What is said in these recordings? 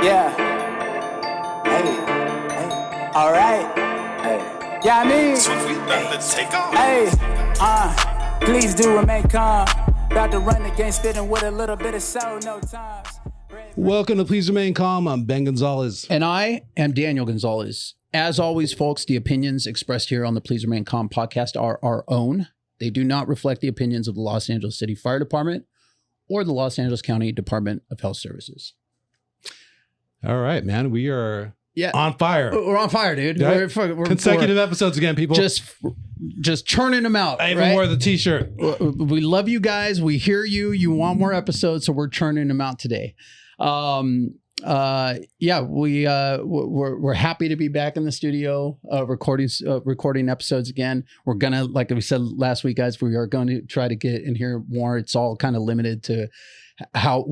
Yeah. Hey. All right. Hey. Yeah, I mean. So we about to take off. Hey. Please do remain calm. About to run against it and with a little bit of soul, no times. Welcome to Please Remain Calm. I'm Ben Gonzalez. And I am Daniel Gonzalez. As always, folks, the opinions expressed here on the Please Remain Calm podcast are our own. They do not reflect the opinions of the Los Angeles City Fire Department or the Los Angeles County Department of Health Services. All right, man. We are Yeah, on fire. We're on fire, dude. Yeah. We're Consecutive episodes again, people. Just churning them out. I even wore the t-shirt. We love you guys. We hear you. You want more episodes, so we're churning them out today. We're happy to be back in the studio, recording episodes again. We're gonna, like we said last week, guys, we are going to try to get in here more. It's all kind of limited to how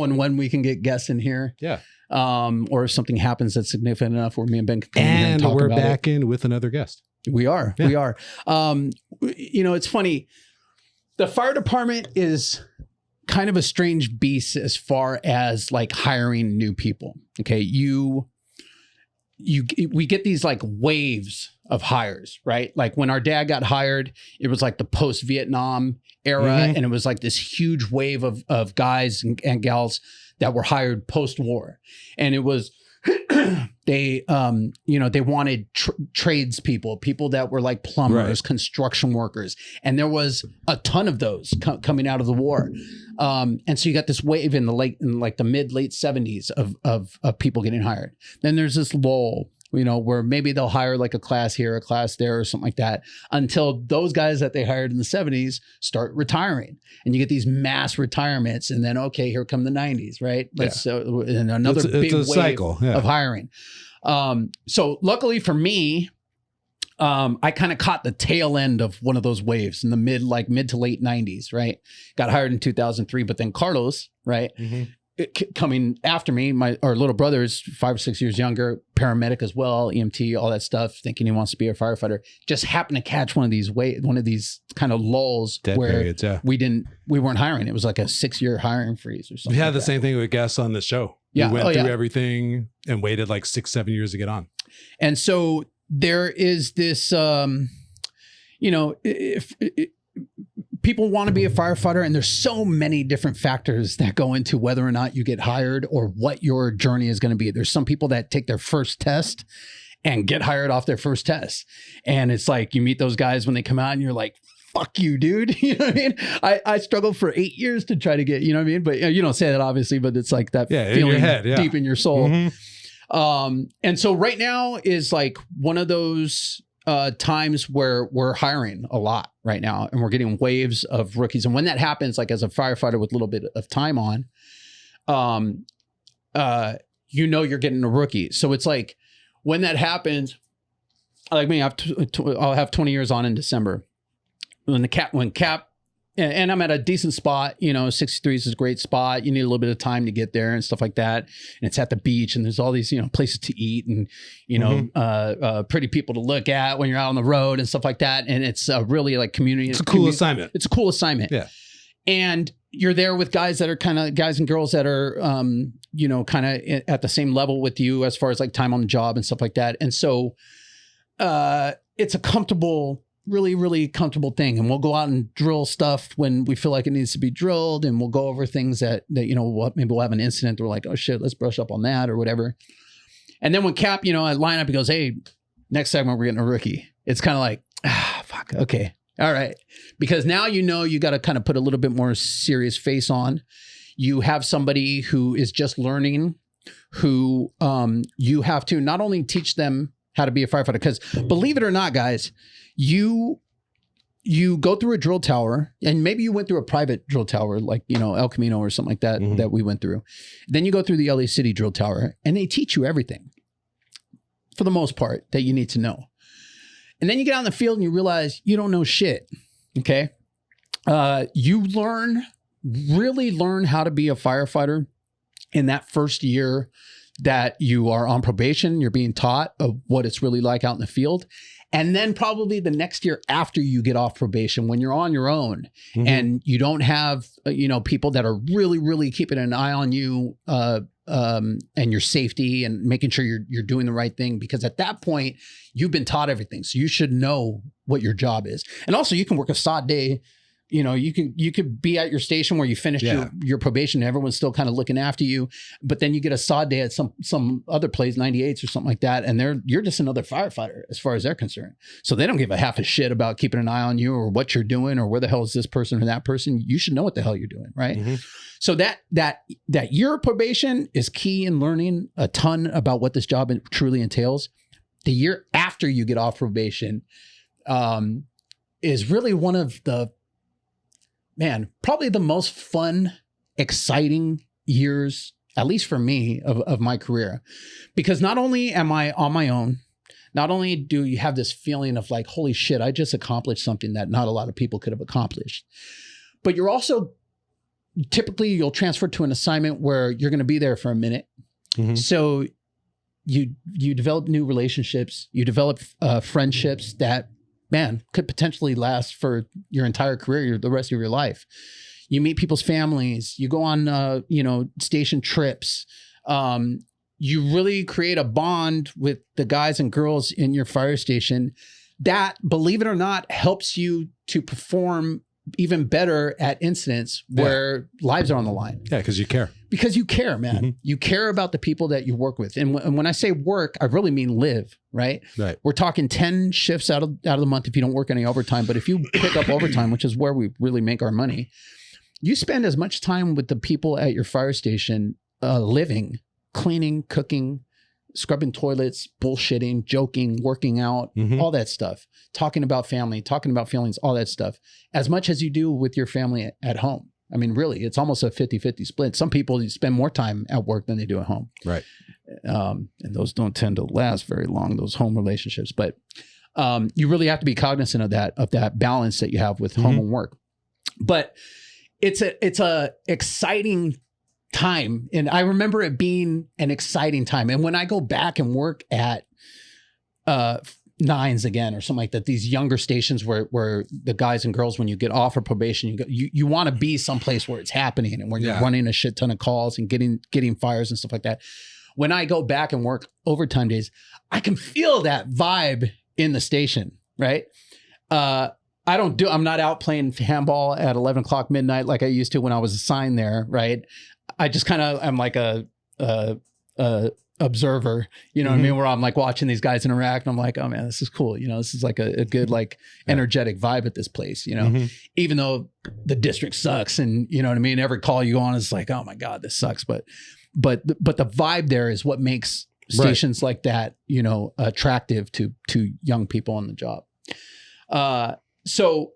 and when we can get guests in here. Yeah. Or if something happens that's significant enough where me and Ben can come in here and talk we're about back it. in with another guest. We are. Yeah. We are. It's funny. The fire department is kind of a strange beast as far as like hiring new people. Okay. We get these like waves of hires, right? Like when our dad got hired, it was like the post-Vietnam era. And it was like this huge wave of guys and gals that were hired post-war. And it was, they wanted tradespeople, people that were like plumbers, construction workers. And there was a ton of those coming out of the war. And so you got this wave in the mid late 70s of people getting hired. Then there's this lull, where maybe they'll hire like a class here, a class there, or something like that, until those guys that they hired in the 70s start retiring. And you get these mass retirements. And then, okay, here come the 90s, right? And another big wave cycle of hiring. So luckily for me, I kind of caught the tail end of one of those waves in the mid to late 90s, right? Got hired in 2003, but then Carlos, right? Coming after me, our little brother is 5 or 6 years younger, paramedic as well, EMT, all that stuff, thinking he wants to be a firefighter. Just happened to catch one of these kind of lulls where periods, we weren't hiring. It was like a 6-year hiring freeze or something. We had the same thing with guests on the show. Yeah. We went through everything and waited like 6-7 years to get on. And so there is this, people want to be a firefighter, and there's so many different factors that go into whether or not you get hired or what your journey is going to be. There's some people that take their first test and get hired off their first test. And it's like, you meet those guys when they come out and you're like, fuck you, dude. You know what I mean? I struggled for 8 years to try to get, you know what I mean? But you don't say that obviously, but it's like that feeling in your head, deep in your soul. And so right now is like one of those times where we're hiring a lot right now, and we're getting waves of rookies. And when that happens, like as a firefighter with a little bit of time on, you're getting a rookie. So it's like when that happens, like me, I'll have 20 years on in December. When Cap, and I'm at a decent spot, 63 is a great spot. You need a little bit of time to get there and stuff like that. And it's at the beach, and there's all these, places to eat and, pretty people to look at when you're out on the road and stuff like that. And it's really like community. It's a cool assignment. It's a cool assignment. Yeah. And you're there with guys that are guys and girls that are, kind of at the same level with you as far as like time on the job and stuff like that. And so it's a comfortable, really, really comfortable thing. And we'll go out and drill stuff when we feel like it needs to be drilled. And we'll go over things that maybe we'll have an incident. We're like, oh shit, let's brush up on that or whatever. And then when Cap, at lineup, he goes, hey, next segment, we're getting a rookie. It's kind of like, fuck. Okay. All right. Because now, you got to kind of put a little bit more serious face on. You have somebody who is just learning, who you have to not only teach them how to be a firefighter, because believe it or not, guys, you go through a drill tower, and maybe you went through a private drill tower, like, El Camino or something like that, that we went through. Then you go through the LA City drill tower, and they teach you everything for the most part that you need to know. And then you get out in the field and you realize you don't know shit. Okay. You really learn how to be a firefighter in that first year that you are on probation. You're being taught of what it's really like out in the field. And then probably the next year after you get off probation, when you're on your own and you don't have, people that are really, really keeping an eye on you and your safety and making sure you're doing the right thing, because at that point you've been taught everything. So you should know what your job is. And also you can work a sod day. You know, you could be at your station where you finished your probation and everyone's still kind of looking after you, but then you get a sod day at some other place, 98s or something like that, and you're just another firefighter as far as they're concerned. So they don't give a half a shit about keeping an eye on you or what you're doing or where the hell is this person or that person. You should know what the hell you're doing, right? Mm-hmm. So that year of probation is key in learning a ton about what this job truly entails. The year after you get off probation is really one of the probably the most fun, exciting years, at least for me, of my career. Because not only am I on my own, not only do you have this feeling of like, holy shit, I just accomplished something that not a lot of people could have accomplished, but you're also, typically you'll transfer to an assignment where you're going to be there for a minute. Mm-hmm. So you develop new relationships, you develop friendships that, could potentially last for your entire career, the rest of your life. You meet people's families, you go on, station trips. You really create a bond with the guys and girls in your fire station that, believe it or not, helps you to perform even better at incidents where lives are on the line. Yeah, because you care. Because you care, man. Mm-hmm. You care about the people that you work with. And when I say work, I really mean live, right? Right. We're talking 10 shifts out of the month if you don't work any overtime. But if you pick up overtime, which is where we really make our money, you spend as much time with the people at your fire station living, cleaning, cooking, scrubbing toilets, bullshitting, joking, working out, all that stuff, talking about family, talking about feelings, all that stuff, as much as you do with your family at home. I mean, really, it's almost a 50-50 split. Some people spend more time at work than they do at home. Right. And those don't tend to last very long, those home relationships. But you really have to be cognizant of that balance that you have with home and work. But it's a exciting time. And I remember it being an exciting time. And when I go back and work at nines again or something like that, these younger stations where the guys and girls, when you get off of probation, you want to be someplace where it's happening and where you're running a shit ton of calls and getting fires and stuff like that. When I go back and work overtime days, I can feel that vibe in the station, right? I'm not out playing handball at 11 o'clock midnight like I used to when I was assigned there, right? I just kind of am like a observer, you know what I mean? Where I'm like watching these guys interact and I'm like, oh man, this is cool. You know, this is like a good, like energetic vibe at this place, you know, even though the district sucks and you know what I mean? Every call you go on is like, oh my God, this sucks. But the vibe there is what makes stations like that, you know, attractive to young people on the job. So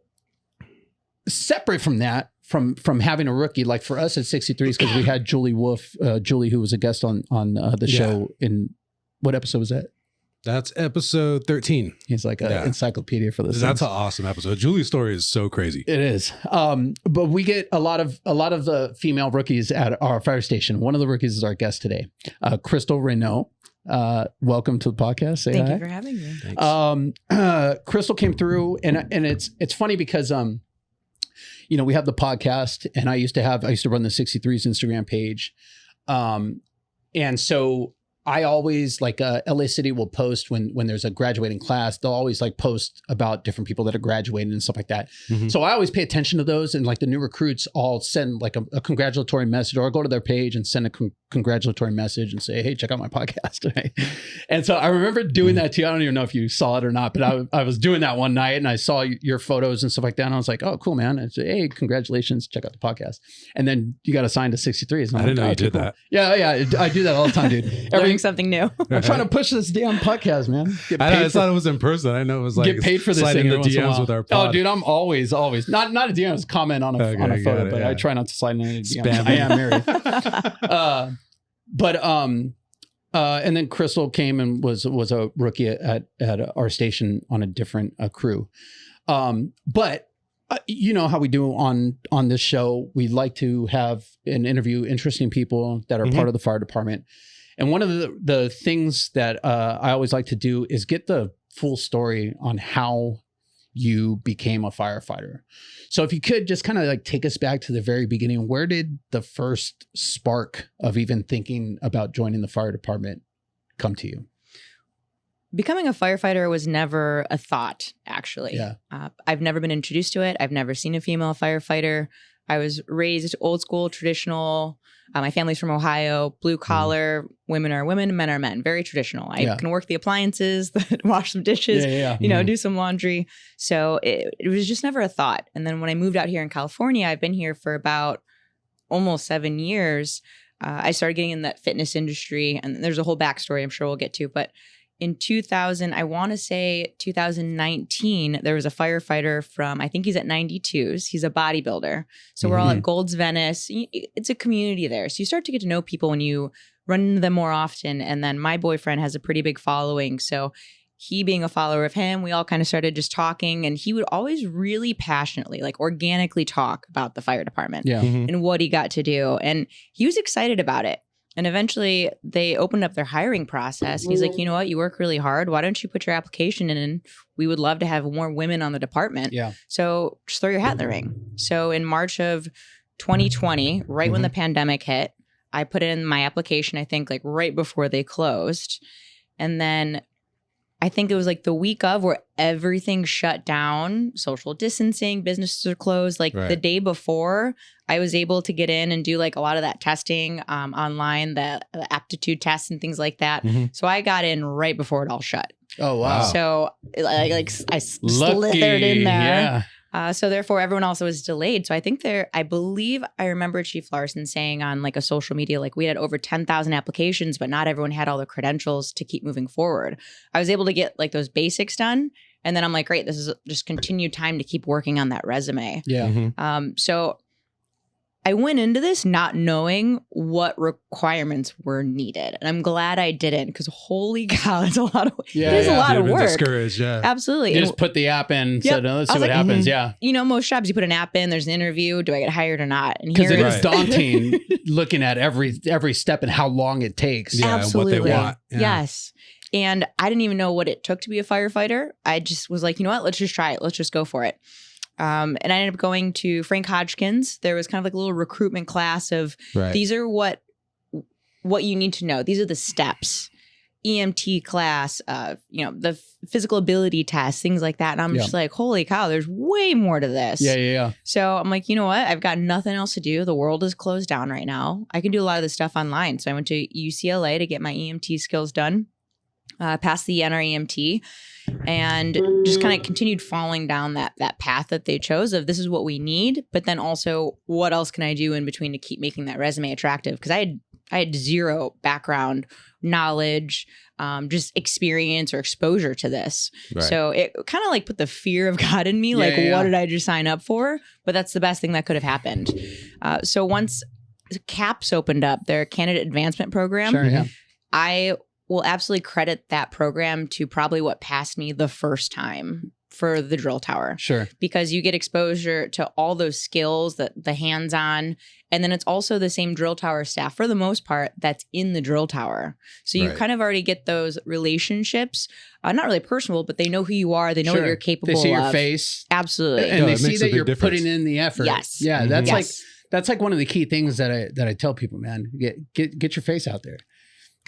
separate from that, from having a rookie, like for us at 63s, because we had Julie Wolf, who was a guest on the show in, what episode was that? That's episode 13. He's like an encyclopedia for this. That's an awesome episode. Julie's story is so crazy. It is. But we get a lot of the female rookies at our fire station. One of the rookies is our guest today, Crystal Reneau. Welcome to the podcast. Say Thank hi. you for having me. Crystal came through and it's funny because you know, we have the podcast and I used to run the 63s Instagram page. And so I always like LA City will post when there's a graduating class, they'll always like post about different people that are graduating and stuff like that. So I always pay attention to those, and like the new recruits all send like a congratulatory message, or I'll go to their page and send a congratulatory message and say, hey, check out my podcast. Right? And so I remember doing that too. I don't even know if you saw it or not, but I was doing that one night and I saw your photos and stuff like that. And I was like, oh, cool, man. I said, hey, congratulations. Check out the podcast. And then you got assigned to 63s. I didn't know you did that. Yeah. I do that all the time, dude. Learning something new. I'm trying to push this damn podcast, man. I thought it was in person. I know it was like get paid for this sliding thing the DMs with our pod. Oh, dude, I'm always not a DM. It's a comment on a photo, but I try not to slide in any DMs. Spam. I am married. And then Crystal came and was a rookie at our station on a different crew. But you know how we do on this show. We like to have and interview interesting people that are part of the fire department. And one of the things that I always like to do is get the full story on how you became a firefighter. So if you could just kind of like take us back to the very beginning, where did the first spark of even thinking about joining the fire department come to you? Becoming a firefighter was never a thought, actually. Yeah. I've never been introduced to it. I've never seen a female firefighter. I was raised old school, traditional. My family's from Ohio, blue collar, women are women, men are men, very traditional. I can work the appliances, wash some dishes, do some laundry. So it was just never a thought. And then when I moved out here in California, I've been here for about almost 7 years. I started getting in that fitness industry, and there's a whole backstory I'm sure we'll get to. But in 2019, there was a firefighter from, I think he's at 92s. He's a bodybuilder. So we're all at Gold's Venice. It's a community there. So you start to get to know people when you run into them more often. And then my boyfriend has a pretty big following. So he being a follower of him, we all kind of started just talking. And he would always really passionately, like organically talk about the fire department and what he got to do. And he was excited about it. And eventually they opened up their hiring process. And he's like, you know what? You work really hard. Why don't you put your application in? And we would love to have more women on the department. Yeah. So just throw your hat in the ring. So in March of 2020, right when the pandemic hit, I put in my application, I think like right before they closed. And then I think it was like the week of where everything shut down, social distancing, businesses are closed. Like the day before, I was able to get in and do like a lot of that testing online, the aptitude tests and things like that. So I got in right before it all shut. Oh, wow. So I slithered in there. Yeah. So therefore, everyone else was delayed. So I think I believe I remember Chief Larson saying on like a social media, like we had over 10,000 applications, but not everyone had all the credentials to keep moving forward. I was able to get like those basics done. And then I'm like, great, this is just continued time to keep working on that resume. Yeah. So I went into this not knowing what requirements were needed. And I'm glad I didn't, because holy cow, it's a lot of it is a lot of work. Discouraged, Absolutely. You just put the app in, so let's see what happens. Yeah. You know, most jobs you put an app in, there's an interview. Do I get hired or not? Because it is daunting looking at every step and how long it takes. Yeah, absolutely. And what they want. Yeah. Yes. And I didn't even know what it took to be a firefighter. I just was like, you know what? Let's just try it. Let's just go for it. And I ended up going to Frank Hodgkin's. There was kind of like a little recruitment class of these are what you need to know. These are the steps. EMT class, the physical ability tests, things like that. And I'm just like, holy cow, there's way more to this. Yeah. So I'm like, you know what? I've got nothing else to do. The world is closed down right now. I can do a lot of this stuff online. So I went to UCLA to get my EMT skills done, passed the NREMT, and just kind of continued following down that path that they chose of this is what we need, but then also what else can I do in between to keep making that resume attractive? Because I had zero background knowledge, just experience or exposure to this. Right. So it kind of like put the fear of God in me, what did I just sign up for? But that's the best thing that could have happened. So once CAPS opened up, their candidate advancement program, I will absolutely credit that program to probably what passed me the first time for the drill tower. Sure. Because you get exposure to all those skills, the hands-on, and then it's also the same drill tower staff for the most part that's in the drill tower. So you kind of already get those relationships, not really personal, but they know who you are. They know what you're capable of. They see your face. Absolutely. And they see that you're putting in the effort. Yes. Yeah. That's like one of the key things that I tell people, man, get your face out there.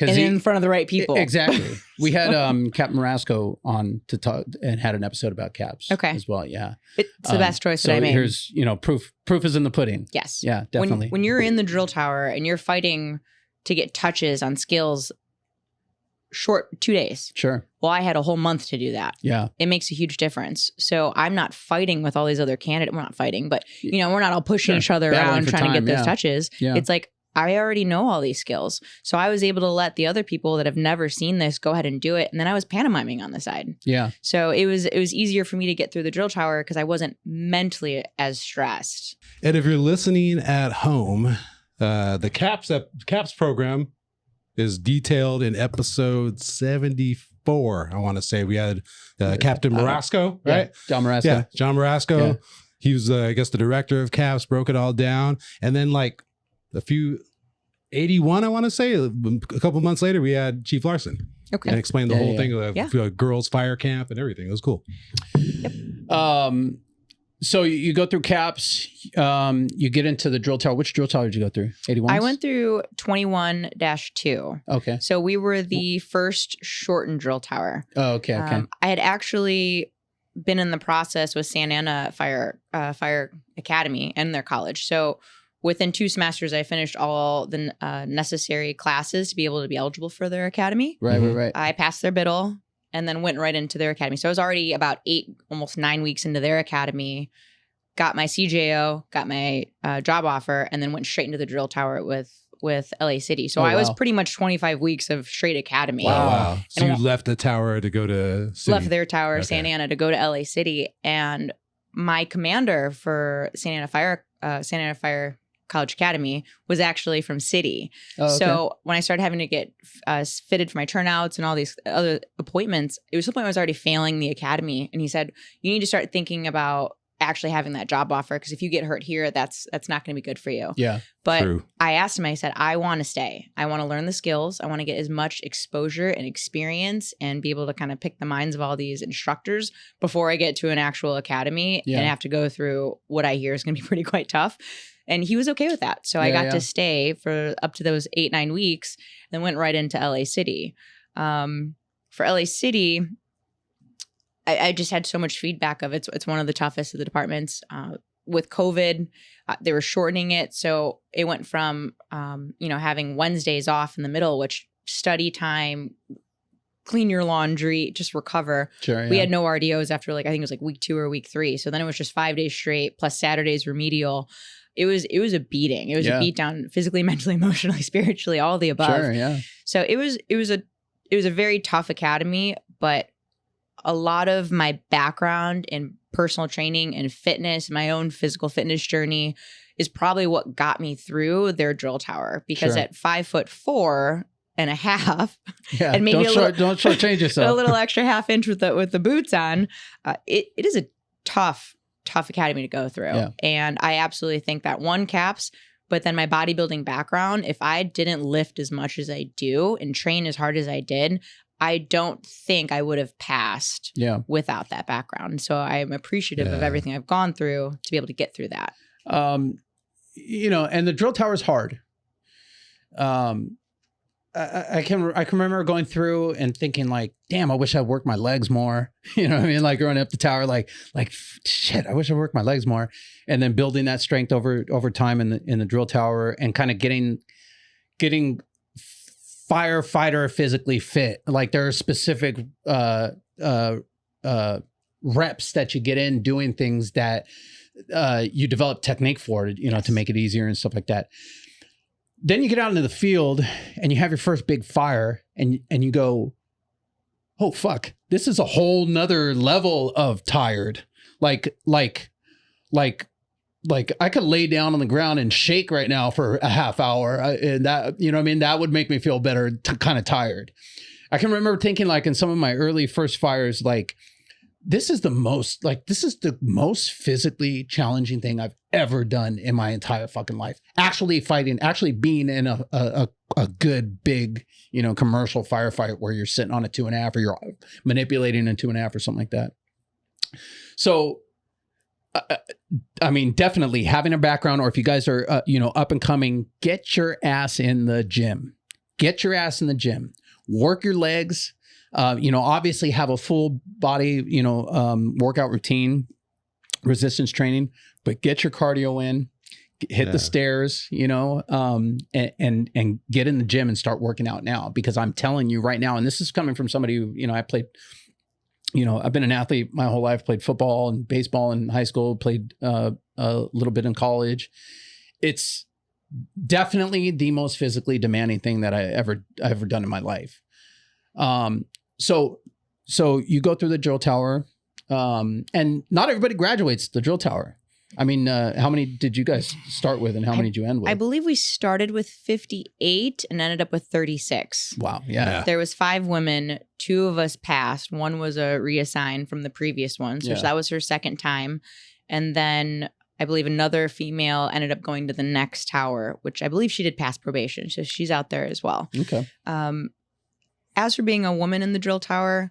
And in front of the right people. Exactly. We had Captain Marasco on to talk and had an episode about CAPS as well. Yeah. It's the best choice that I made. Here's, proof is in the pudding. Yes. Yeah, definitely. When you're in the drill tower and you're fighting to get touches on skills, short 2 days. Sure. Well, I had a whole month to do that. Yeah. It makes a huge difference. So I'm not fighting with all these other candidates. We're not fighting, but we're not all pushing each other around trying to get those touches. Yeah. It's like, I already know all these skills. So I was able to let the other people that have never seen this go ahead and do it. And then I was pantomiming on the side. Yeah. So it was easier for me to get through the drill tower because I wasn't mentally as stressed. And if you're listening at home, the CAPS program is detailed in episode 74. I want to say we had Captain Marasco, right? John Marasco. Yeah, John Marasco. Yeah. He was, I guess, the director of CAPS, broke it all down. And then like, 81, I want to say, a couple months later, we had Chief Larson. Okay. And explained the whole thing of girls' fire camp and everything. It was cool. Yep. So you go through CAPS, you get into the drill tower. Which drill tower did you go through? 81? I went through 21-2. Okay. So we were the first shortened drill tower. Oh, okay. I had actually been in the process with Santa Ana Fire Academy and their college. So within 2 semesters, I finished all the necessary classes to be able to be eligible for their academy. Right. I passed their biddle and then went right into their academy. So I was already about 8, almost 9 weeks into their academy, got my CJO, got my job offer, and then went straight into the drill tower with LA City. So I was pretty much 25 weeks of straight academy. Wow. So you left the tower to go to City. Left their tower, Santa Ana, to go to LA City. And my commander for Santa Ana Fire College Academy was actually from City. Oh, okay. So when I started having to get fitted for my turnouts and all these other appointments, it was the point I was already failing the academy. And he said, you need to start thinking about actually having that job offer, because if you get hurt here, that's not going to be good for you. Yeah. But True. I asked him, I said, I want to stay. I want to learn the skills. I want to get as much exposure and experience and be able to kind of pick the minds of all these instructors before I get to an actual academy and have to go through what I hear is going to be pretty quite tough. And he was okay with that. So I got to stay for up to those 8-9 weeks, and then went right into LA City. For LA City, I just had so much feedback of it. It's one of the toughest of the departments. With COVID, they were shortening it. So it went from, having Wednesdays off in the middle, which study time, clean your laundry, just recover. Sure, We had no RDOs after I think it was week 2 or week 3. So then it was just 5 days straight plus Saturdays remedial. It was a beating. It was a beat down physically, mentally, emotionally, spiritually, all the above. Sure, yeah. So it was a very tough academy, but a lot of my background in personal training and fitness, my own physical fitness journey, is probably what got me through their drill tower. Because at 5'4.5", and maybe don't shortchange yourself. a little extra half inch with the boots on, it is a tough academy to go through. Yeah. And I absolutely think that one CAPS, but then my bodybuilding background, if I didn't lift as much as I do and train as hard as I did, I don't think I would have passed without that background. So I'm appreciative of everything I've gone through to be able to get through that. And the drill tower is hard. I can remember going through and thinking damn, I wish I worked my legs more. You know what I mean? Going up the tower, shit, I wish I worked my legs more. And then building that strength over time in the drill tower, and kind of getting firefighter physically fit. There are specific reps that you get in doing things that you develop technique for, to make it easier and stuff like that. Then you get out into the field and you have your first big fire, and you go, oh fuck, this is a whole nother level of tired. Like I could lay down on the ground and shake right now for a half hour, and that, that would make me feel better, kind of tired. I can remember thinking in some of my early first fires, this is the most physically challenging thing I've ever done in my entire fucking life. Actually being in a good big, commercial firefight where you're sitting on a 2.5, or you're manipulating a 2.5 or something like that. So, definitely having a background, or if you guys are, up and coming, get your ass in the gym. Work your legs. Obviously have a full body, workout routine, resistance training, but get your cardio in, hit the stairs, and get in the gym and start working out now. Because I'm telling you right now, and this is coming from somebody who, I played, I've been an athlete my whole life, played football and baseball in high school, played a little bit in college. It's definitely the most physically demanding thing that I've ever done in my life. So you go through the drill tower, and not everybody graduates the drill tower. How many did you guys start with, and how many did you end with? I believe we started with 58 and ended up with 36. Wow. Yeah. There was 5 women. 2 of us passed. One was a reassign from the previous one. So that was her second time. And then I believe another female ended up going to the next tower, which I believe she did pass probation. So she's out there as well. Okay. As for being a woman in the drill tower,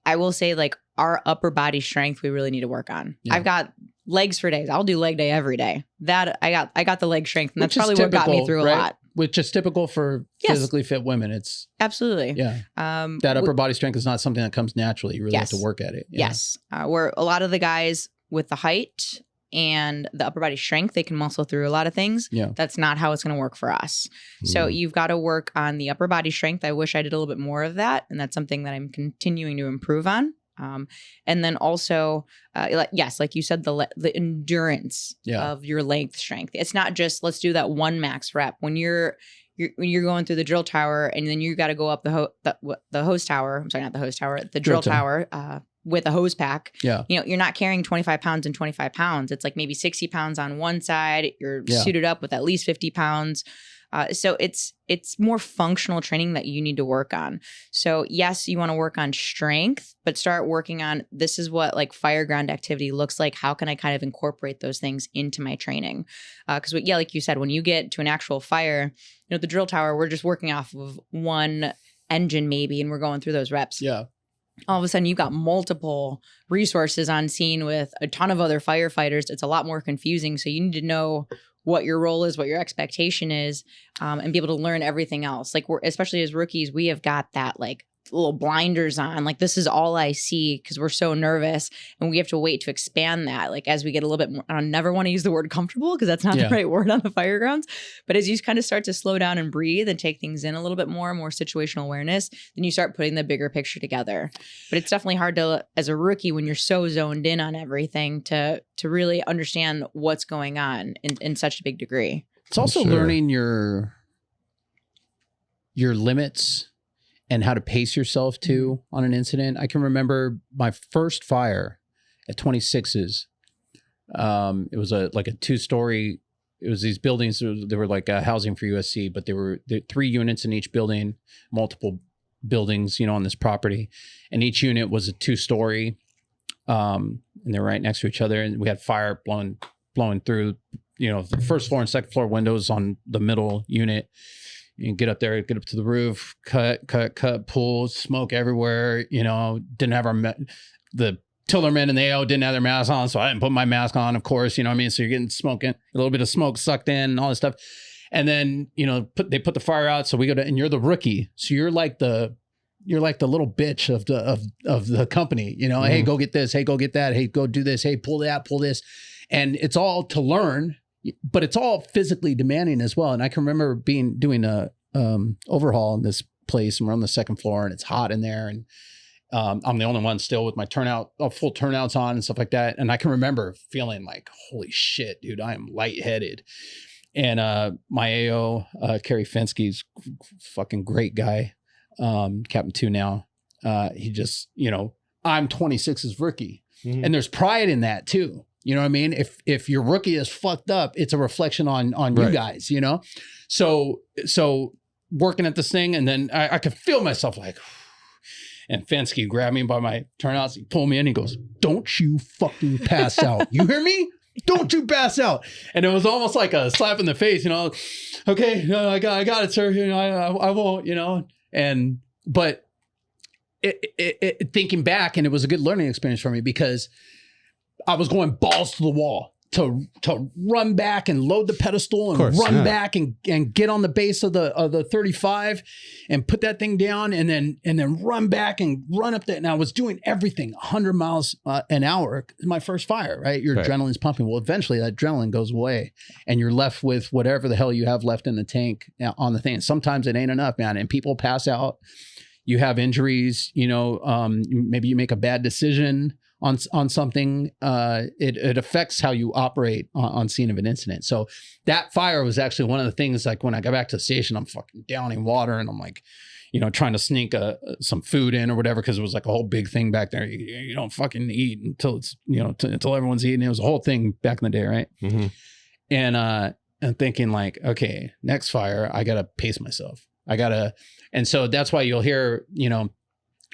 I will say our upper body strength we really need to work on. Yeah. I've got legs for days. I'll do leg day every day. That I got the leg strength, and that's Which is probably what got me typical, through a right? lot. Which is typical for Yes. physically fit women. It's Absolutely. yeah. That upper body strength is not something that comes naturally. You really have Yes. to work at it. Yeah. Yes. Where a lot of the guys with the height and the upper body strength, they can muscle through a lot of things. Yeah. That's not how it's going to work for us. So you've got to work on the upper body strength. I wish I did a little bit more of that. And that's something that I'm continuing to improve on. And then also, yes, like you said, the endurance of your length strength. It's not just let's do that one max rep. When you're going through the drill tower and then you got to go up the hose tower. I'm sorry, not the hose tower, the drill tower with a hose pack. Yeah. You know, you're not carrying 25 pounds and 25 pounds. It's like maybe 60 pounds on one side. You're suited up with at least 50 pounds. So it's more functional training that you need to work on. So yes, you want to work on strength, but start working on this is what like fire ground activity looks like. How can I kind of incorporate those things into my training? Because like you said, when you get to an actual fire, you know, the drill tower, we're just working off of one engine maybe, and we're going through those reps. Yeah. All of a sudden you've got multiple resources on scene with a ton of other firefighters. It's a lot more confusing. So you need to know what your role is, what your expectation is, and be able to learn everything else. Like especially as rookies, we have got that like little blinders on. Like this is all I see because we're so nervous, and we have to wait to expand that. Like as we get a little bit more, I never want to use the word comfortable because that's not the right word on the fire grounds. But as you kind of start to slow down and breathe and take things in a little bit more situational awareness, then you start putting the bigger picture together. But it's definitely hard to, as a rookie, when you're so zoned in on everything, to really understand what's going on in such a big degree. It's also learning your limits and how to pace yourself too on an incident. I can remember my first fire at 26s. It was like a 2-story. It was these buildings. They were like housing for USC, but there were 3 units in each building, multiple buildings, you know, on this property, and each unit was a 2-story. And they're right next to each other, and we had fire blowing through, you know, the first floor and second floor windows on the middle unit. You can get up there, get up to the roof, cut, pull, smoke everywhere. You know, didn't have the tillermen and the AO didn't have their masks on, so I didn't put my mask on, of course. You know what I mean? So you're getting a little bit of smoke sucked in and all this stuff. And then, you know, they put the fire out. So we go to, and you're the rookie. So you're like the little bitch of the company, you know, Hey, go get this. Hey, go get that. Hey, go do this. Hey, pull that, pull this. And it's all to learn, but it's all physically demanding as well. And I can remember doing a overhaul in this place, and we're on the second floor, and it's hot in there, and I'm the only one still with my full turnouts on and stuff like that. And I can remember feeling like, holy shit, dude, I am lightheaded. And my AO, Kerry Fenske's fucking great guy, Captain 2 now. He just, you know, I'm 26's rookie, and there's pride in that too. You know what I mean? If your rookie is fucked up, it's a reflection on you guys, you know? So working at this thing, and then I could feel myself like, and Fensky grabbed me by my turnouts, he pulled me in, he goes, "Don't you fucking pass out. You hear me? Don't you pass out." And it was almost like a slap in the face, you know? Okay, no, I got it, sir. You know, I won't, you know? But thinking back, and it was a good learning experience for me because I was going balls to the wall to run back and load the pedestal and run back and get on the base of the 35 and put that thing down and then run back and run up that. And I was doing everything 100 miles an hour. My first fire, right? Your adrenaline's pumping. Well, eventually that adrenaline goes away and you're left with whatever the hell you have left in the tank on the thing. And sometimes it ain't enough, man. And people pass out. You have injuries, you know, maybe you make a bad decision on something, it affects how you operate on scene of an incident. So that fire was actually one of the things, like when I got back to the station, I'm fucking downing water and I'm like, you know, trying to sneak some food in or whatever, because it was like a whole big thing back there. You don't fucking eat until it's, you know, until everyone's eating. It was a whole thing back in the day, right? Mm-hmm. And thinking like, okay, next fire, I got to pace myself. And so that's why you'll hear, you know,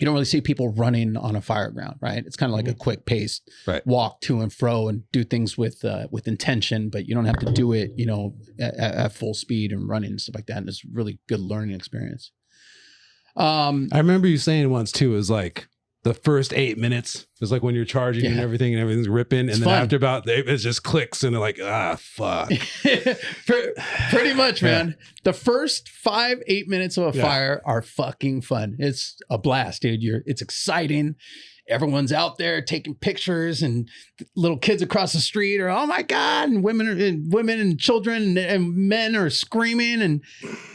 you don't really see people running on a fire ground, right? It's kind of like a quick pace walk to and fro and do things with intention, but you don't have to do it, you know, at full speed and running and stuff like that. And it's a really good learning experience. I remember you saying once too, is like, the first 8 minutes is like when you're charging and everything's ripping. And It's then fun. after about, it just clicks and they're like, fuck. Pretty much, man. The first 5-8 minutes of a fire are fucking fun. It's a blast, dude. It's exciting. Everyone's out there taking pictures, and little kids across the street are, oh my God, and women and children and men are screaming, and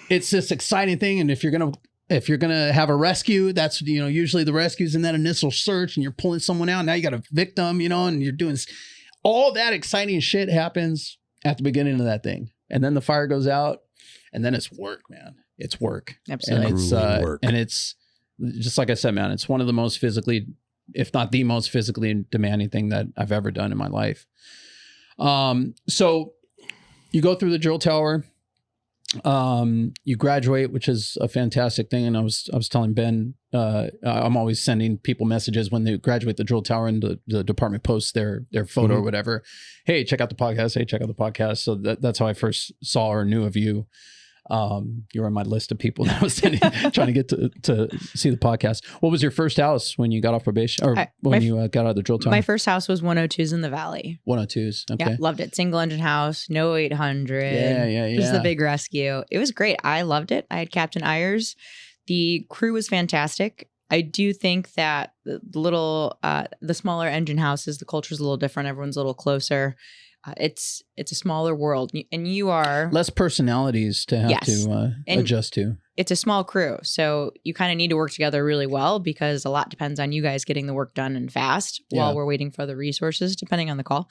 it's this exciting thing. And if you're gonna have a rescue, that's usually the rescue's in that initial search, and you're pulling someone out. Now you got a victim, and you're doing all that exciting shit happens at the beginning of that thing, and then the fire goes out, and then it's work, man. It's work, Absolutely. and it's work. and it's just like I said, man. It's one of the most physically, if not the most physically demanding thing that I've ever done in my life. So you go through the drill tower. You graduate, which is a fantastic thing. And I was telling Ben, I'm always sending people messages when they graduate the drill tower, and the department posts their photo or whatever. Hey, check out the podcast. Hey, check out the podcast. So that's how I first saw or knew of you. You were on my list of people that I was sending, trying to get to see the podcast. What was your first house when you got off probation, or when you got out of the drill tower? My first house was 102s in the Valley. 102s. Okay. Yeah, loved it. Single engine house, no 800. Yeah. Just the big rescue. It was great. I loved it. I had Captain Ayers. The crew was fantastic. I do think that the smaller engine houses, the culture's a little different. Everyone's a little closer. It's a smaller world, and you are less personalities to have to adjust to. It's a small crew, so you kind of need to work together really well, because a lot depends on you guys getting the work done and fast while we're waiting for other resources, depending on the call.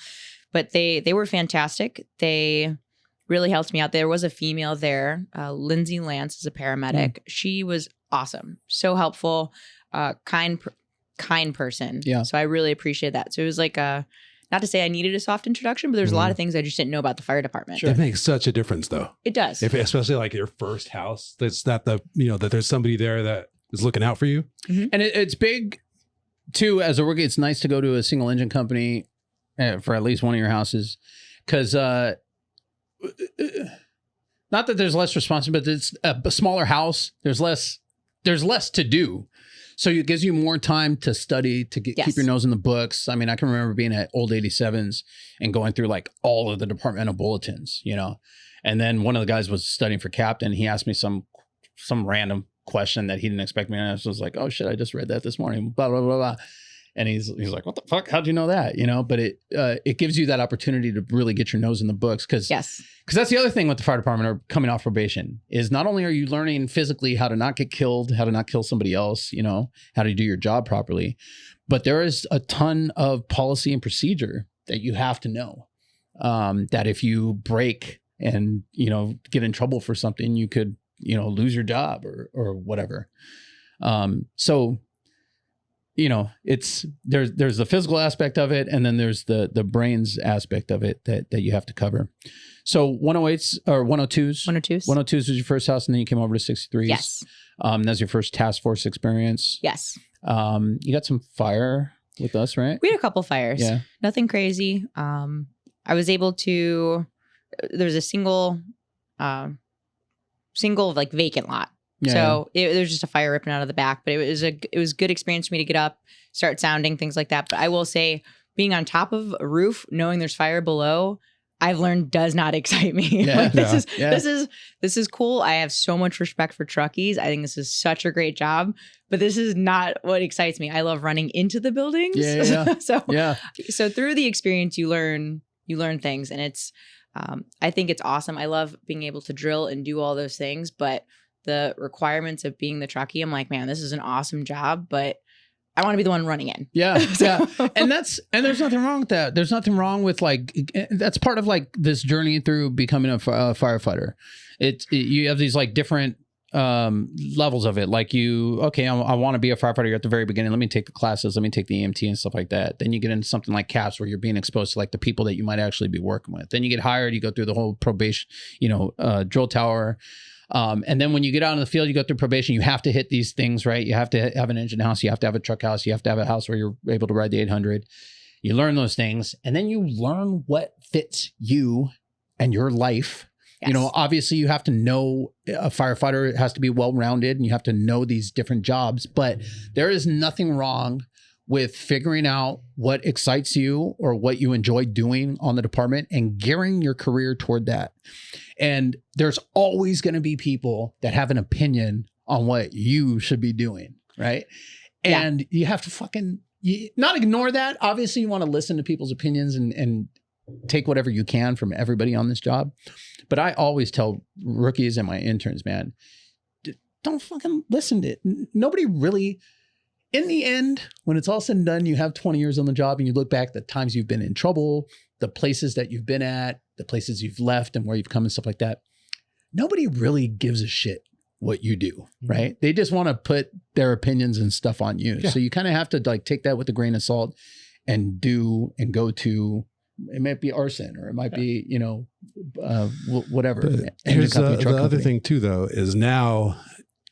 But they were fantastic. They really helped me out. There was a female there, Lindsay Lance is a paramedic. She was awesome, so helpful, kind person. Yeah. So I really appreciate that. So it was like not to say I needed a soft introduction, but there's a lot of things I just didn't know about the fire department. Sure. It makes such a difference, though. It does. Especially like your first house, that's that that there's somebody there that is looking out for you. Mm-hmm. And it's big too, as a rookie. It's nice to go to a single engine company for at least one of your houses, because not that there's less responsibility, but it's a smaller house. There's less to do. So it gives you more time to study, to keep your nose in the books. I mean, I can remember being at old 87s and going through like all of the departmental bulletins, and then one of the guys was studying for captain. He asked me some random question that he didn't expect me to ask. I was like, oh shit, I just read that this morning, blah, blah, blah, blah. And he's like, what the fuck? How'd you know that? But it gives you that opportunity to really get your nose in the books. Because that's the other thing with the fire department or coming off probation is not only are you learning physically how to not get killed, how to not kill somebody else, how to do your job properly, but there is a ton of policy and procedure that you have to know, that if you break and, get in trouble for something, you could, lose your job or whatever. So it's there's the physical aspect of it, and then there's the brains aspect of it that you have to cover. So 108s or 102s. 102s was your first house, and then you came over to 63s. Yes. That's your first task force experience. Yes. You got some fire with us, right? We had a couple fires. Yeah. Nothing crazy. I was able to. There's a single like vacant lot. Yeah, so there's just a fire ripping out of the back, but it was good experience for me to get up, start sounding, things like that. But I will say, being on top of a roof, knowing there's fire below, I've learned does not excite me. Yeah, This is cool. I have so much respect for truckies. I think this is such a great job, but this is not what excites me. I love running into the buildings. So through the experience, you learn things, and it's I think it's awesome. I love being able to drill and do all those things, but the requirements of being the truckie, I'm like, man, this is an awesome job, but I want to be the one running in. Yeah. And there's nothing wrong with that. There's nothing wrong with that's part of like this journey through becoming a firefighter. You have these like different levels of it. Like I want to be a firefighter. You're at the very beginning. Let me take the classes. Let me take the EMT and stuff like that. Then you get into something like CAPS, where you're being exposed to like the people that you might actually be working with. Then you get hired. You go through the whole probation, drill tower. And then when you get out in the field, you go through probation, you have to hit these things, right? You have to have an engine house. You have to have a truck house. You have to have a house where you're able to ride the 800. You learn those things, and then you learn what fits you and your life Yes. You know, obviously you have to know a firefighter has to be well-rounded and you have to know these different jobs, but there is nothing wrong with figuring out what excites you or what you enjoy doing on the department and gearing your career toward that. And there's always going to be people that have an opinion on what you should be doing, right? Yeah. And you have to not ignore that. Obviously you want to listen to people's opinions and take whatever you can from everybody on this job. But I always tell rookies and my interns, man, don't fucking listen to it. Nobody really, in the end, when it's all said and done, you have 20 years on the job and you look back at the times you've been in trouble, the places that you've been at, the places you've left and where you've come and stuff like that. Nobody really gives a shit what you do, right? They just want to put their opinions and stuff on you. Yeah. So you kind of have to like take that with a grain of salt and go to, it might be arson or it might be, you know, whatever. But here's the other thing too, though, is now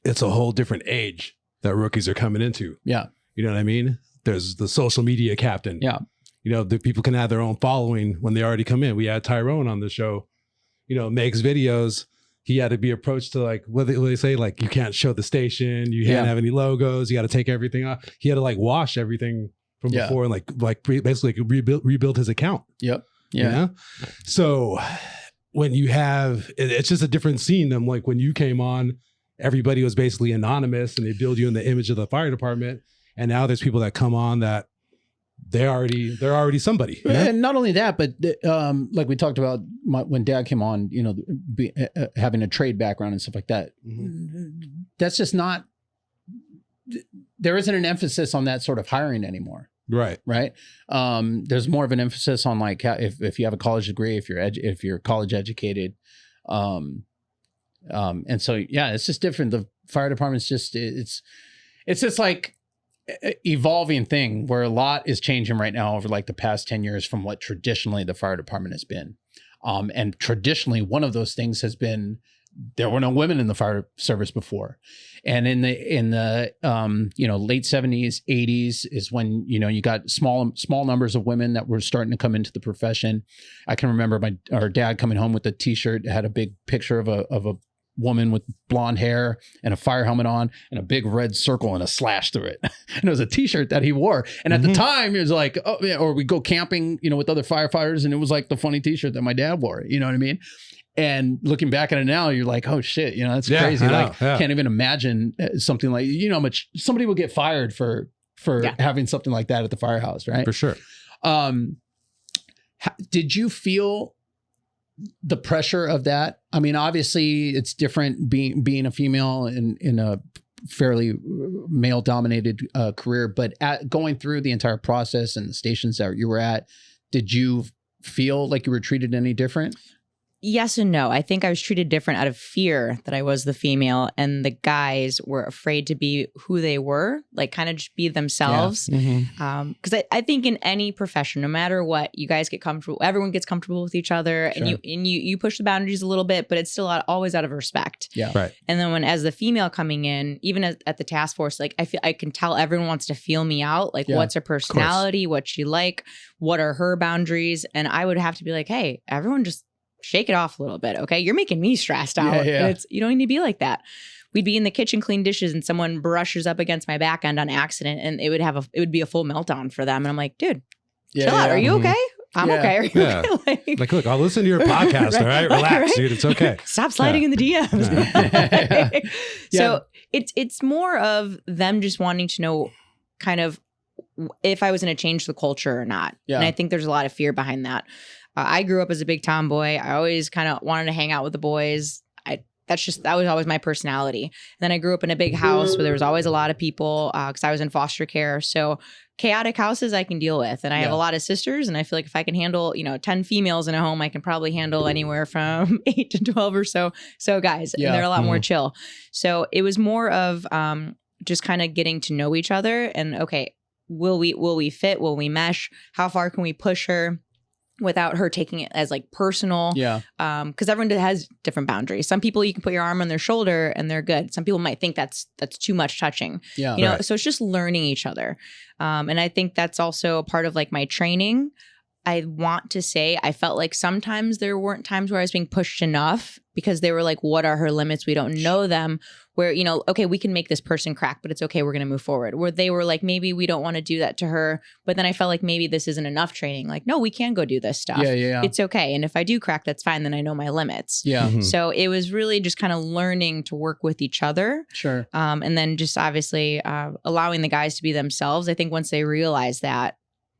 it's a whole different age that rookies are coming into. Yeah. You know what I mean? There's the social media captain. Yeah. You know, the people can have their own following when they already come in. We had Tyrone on the show, you know, makes videos. He had to be approached to like, what they say? Like, you can't show the station. You can't have any logos. You got to take everything off. He had to like wash everything from before and basically rebuild his account. Yep. Yeah. You know? So when you have, it's just a different scene than like when you came on, everybody was basically anonymous and they build you in the image of the fire department. And now there's people that come on that they're already somebody. You know? And not only that, but like we talked about when Dad came on, you know, having a trade background and stuff like that. Mm-hmm. That's just not, there isn't an emphasis on that sort of hiring anymore. Right. Right. There's more of an emphasis on like if you have a college degree, if you're college educated. And so, yeah, it's just different. The fire department's just, it's just like evolving thing where a lot is changing right now over like the past 10 years from what traditionally the fire department has been. And traditionally one of those things has been, there were no women in the fire service before. And in the you know, late 70s, 80s is when, you know, you got small numbers of women that were starting to come into the profession. I can remember our dad coming home with a t-shirt that had a big picture of a woman with blonde hair and a fire helmet on and a big red circle and a slash through it. And it was a t-shirt that he wore. And at the time it was like, oh yeah, or we go camping, you know, with other firefighters. And it was like the funny t-shirt that my dad wore, you know what I mean? And looking back at it now, you're like, oh shit, you know, that's crazy. Can't even imagine something like, you know, how much somebody will get fired for having something like that at the firehouse. Right. For sure. Did you feel the pressure of that? I mean, obviously it's different being a female in a fairly male dominated career, but going through the entire process and the stations that you were at, did you feel like you were treated any different? Yes and no. I think I was treated different out of fear that I was the female and the guys were afraid to be who they were, like kind of just be themselves. Because I think in any profession, no matter what, you guys get comfortable. Everyone gets comfortable with each other, and you push the boundaries a little bit, but it's still always out of respect. Yeah, right. And then as the female coming in, even at the task force, like I can tell everyone wants to feel me out. Like, what's her personality? What's she like? What are her boundaries? And I would have to be like, hey, everyone just shake it off a little bit. Okay. You're making me stressed out. And you don't need to be like that. We'd be in the kitchen, clean dishes, and someone brushes up against my back end on accident, and it would be a full meltdown for them. And I'm like, dude, chill out. Are you okay? I'm okay. Are you okay? Like, look, I'll listen to your podcast. All right. Relax, dude. It's okay. Stop sliding in the DMs. So it's more of them just wanting to know kind of if I was going to change the culture or not. Yeah. And I think there's a lot of fear behind that. I grew up as a big tomboy. I always kind of wanted to hang out with the boys. That was always my personality. And then I grew up in a big house where there was always a lot of people because I was in foster care. So chaotic houses I can deal with. And I have a lot of sisters, and I feel like if I can handle, 10 females in a home, I can probably handle anywhere from 8 to 12 or so guys. And they're a lot more chill. So it was more of just kind of getting to know each other and, okay, will we fit? Will we mesh? How far can we push her without her taking it as like personal? Because everyone has different boundaries. Some people you can put your arm on their shoulder and they're good. Some people might think that's too much touching. So it's just learning each other. And I think that's also a part of like my training I want to say I felt like sometimes there weren't times where I was being pushed enough because they were like, what are her limits? We don't know them. Where, you know, okay, we can make this person crack, but it's okay. We're going to move forward. Where they were like, maybe we don't want to do that to her. But then I felt like maybe this isn't enough training. Like, no, we can go do this stuff. Yeah. It's okay. And if I do crack, that's fine. Then I know my limits. Yeah. Mhm. So it was really just kind of learning to work with each other. Sure. And then just obviously allowing the guys to be themselves. I think once they realized that,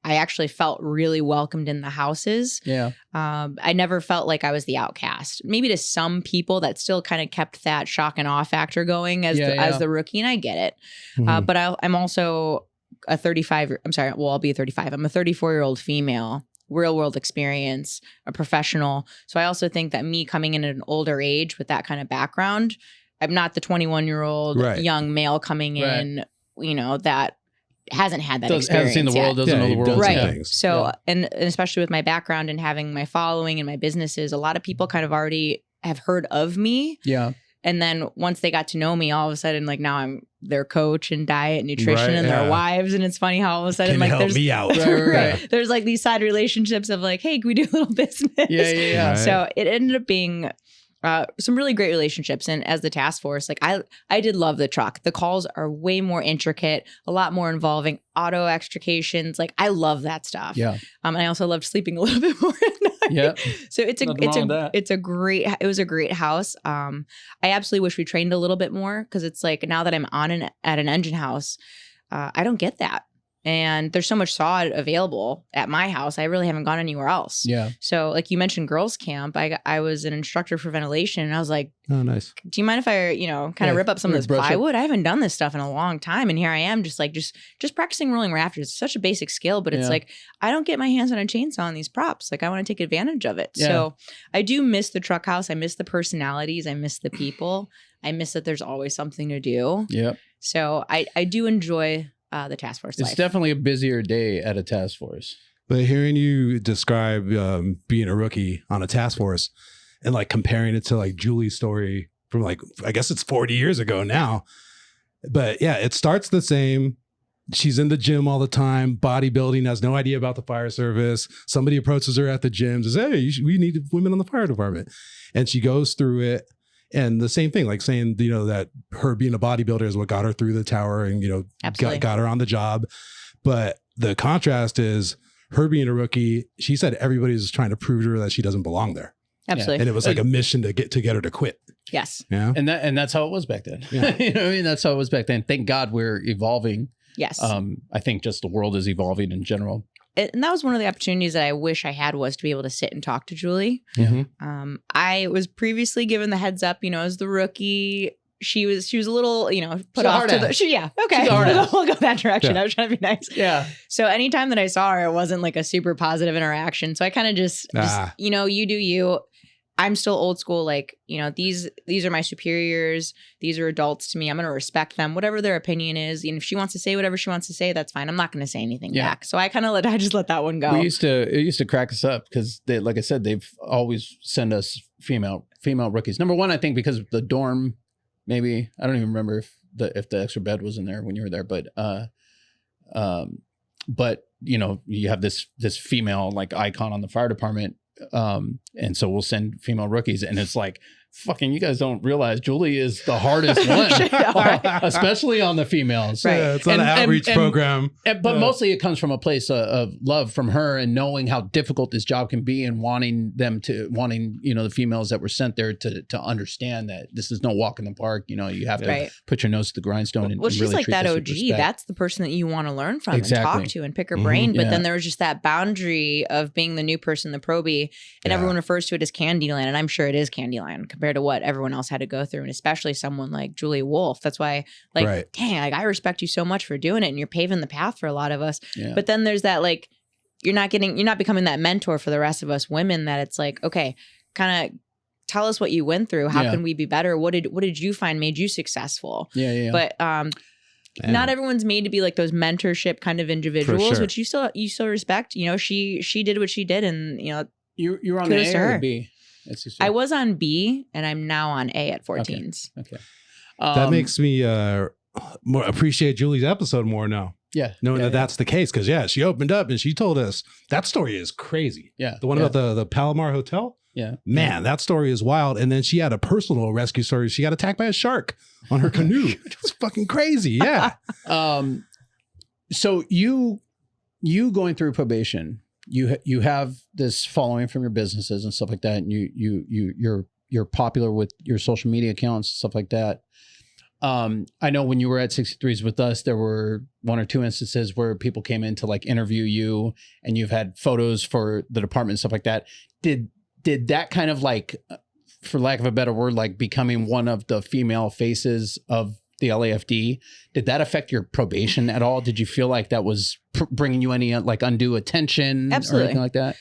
I actually felt really welcomed in the houses. Yeah. I never felt like I was the outcast. Maybe to some people that still kind of kept that shock and awe factor going as the rookie, and I get it. Mhm. But I'm also a 35. I'm sorry. Well, I'll be 35. I'm a 34-year-old female, real world experience, a professional. So I also think that me coming in at an older age with that kind of background, I'm not the 21-year-old Right. young male coming in, you know, that hasn't had that experience hasn't seen the world, yet. doesn't know the world. Right. Yeah. Things. So, and especially with my background and having my following and my businesses, a lot of people kind of already have heard of me. Yeah. And then once they got to know me, all of a sudden, like now I'm their coach in diet, nutrition, Right, and yeah. their wives. And it's funny how all of a sudden, Can like help there's me out. Right. there's like these side relationships of like, hey, can we do a little business? Yeah. Right. So it ended up being some really great relationships. And as the task force, like I did love the truck. The calls are way more intricate, a lot more involving auto extrications. Like I love that stuff. Yeah. And I also loved sleeping a little bit more at night. Yeah. So it was a great house. I absolutely wish we trained a little bit more because it's like now that I'm at an engine house, I don't get that. And there's so much sod available at my house. I really haven't gone anywhere else. Yeah. So like you mentioned girls camp, I was an instructor for ventilation and I was like, Oh, nice. do you mind if I, kind of rip up some of this brush up. plywood? I haven't done this stuff in a long time. And here I am just practicing rolling rafters. It's such a basic skill, but it's like, I don't get my hands on a chainsaw on these props. Like I want to take advantage of it. Yeah. So I do miss the truck house. I miss the personalities. I miss the people. I miss that there's always something to do. Yeah. So I do enjoy the task force It's life. definitely a busier day at a task force. But hearing you describe being a rookie on a task force and like comparing it to like Julie's story from like, I guess it's 40 years ago now. But yeah, it starts the same. She's in the gym all the time, bodybuilding, has no idea about the fire service. Somebody approaches her at the gym, says, hey, we need women on the fire department. And she goes through it. And the same thing, like saying, that her being a bodybuilder is what got her through the tower and, Absolutely. got her on the job. But the contrast is her being a rookie. She said everybody's trying to prove to her that she doesn't belong there. Absolutely. And it was like a mission to get her to quit. Yes. Yeah. And that's how it was back then. Yeah. You know what I mean? That's how it was back then. Thank God we're evolving. Yes. I think just the world is evolving in general. And that was one of the opportunities that I wish I had was to be able to sit and talk to Julie. Mhm. I was previously given the heads up, as the rookie. She was a little, put a off hard to ass. okay. She's a hard ass. We'll go that direction. Yeah. I was trying to be nice. Yeah. So anytime that I saw her, it wasn't like a super positive interaction. So I kind of just, you do you. I'm still old school. Like, these are my superiors. These are adults to me. I'm going to respect them, whatever their opinion is. And if she wants to say whatever she wants to say, that's fine. I'm not going to say anything back. So I just let that one go. It used to crack us up because like I said, they've always sent us female rookies. Number one, I think because the dorm, maybe, I don't even remember if the extra bed was in there when you were there, but you have this female like icon on the fire department. And so we'll send female rookies and it's like, fucking, you guys don't realize Julie is the hardest one, especially on the females. Right. Yeah, it's not an outreach program. But mostly it comes from a place of love from her and knowing how difficult this job can be and wanting the females that were sent there to understand that this is no walk in the park. You have to put your nose to the grindstone and she's really like treat that this with OG. respect. That's the person that you want to learn from Exactly. and talk to and pick her brain. But Yeah. then there was just that boundary of being the new person, the probie, and everyone refers to it as Candyland. And I'm sure it is Candyland compared to what everyone else had to go through. And especially someone like Julie Wolf. That's why dang, I respect you so much for doing it. And you're paving the path for a lot of us. Yeah. But then there's that, like, you're not becoming that mentor for the rest of us women that it's like, okay, kind of tell us what you went through. How can we be better? What did you find made you successful? Yeah. But not everyone's made to be like those mentorship kind of individuals, sure. which you still respect. She did what she did, and you were on the kudos to A or her. B? I was on B, and I'm now on A at 14s. Okay. That makes me more appreciate Julie's episode more now. Yeah. knowing that that's the case. Because she opened up and she told us that story is crazy. Yeah. The one about the Palomar Hotel. Yeah. Man, that story is wild. And then she had a personal rescue story. She got attacked by a shark on her canoe. It's fucking crazy. Yeah. So you going through probation, you have this following from your businesses and stuff like that, and you're popular with your social media accounts, stuff like that. I know when you were at 63s with us, there were 1 or 2 instances where people came in to like interview you, and you've had photos for the department and stuff like that. Did that kind of like, for lack of a better word, like becoming one of the female faces of the LAFD, did that affect your probation at all? Did you feel like that was bringing you any like undue attention? Absolutely. Or anything like that?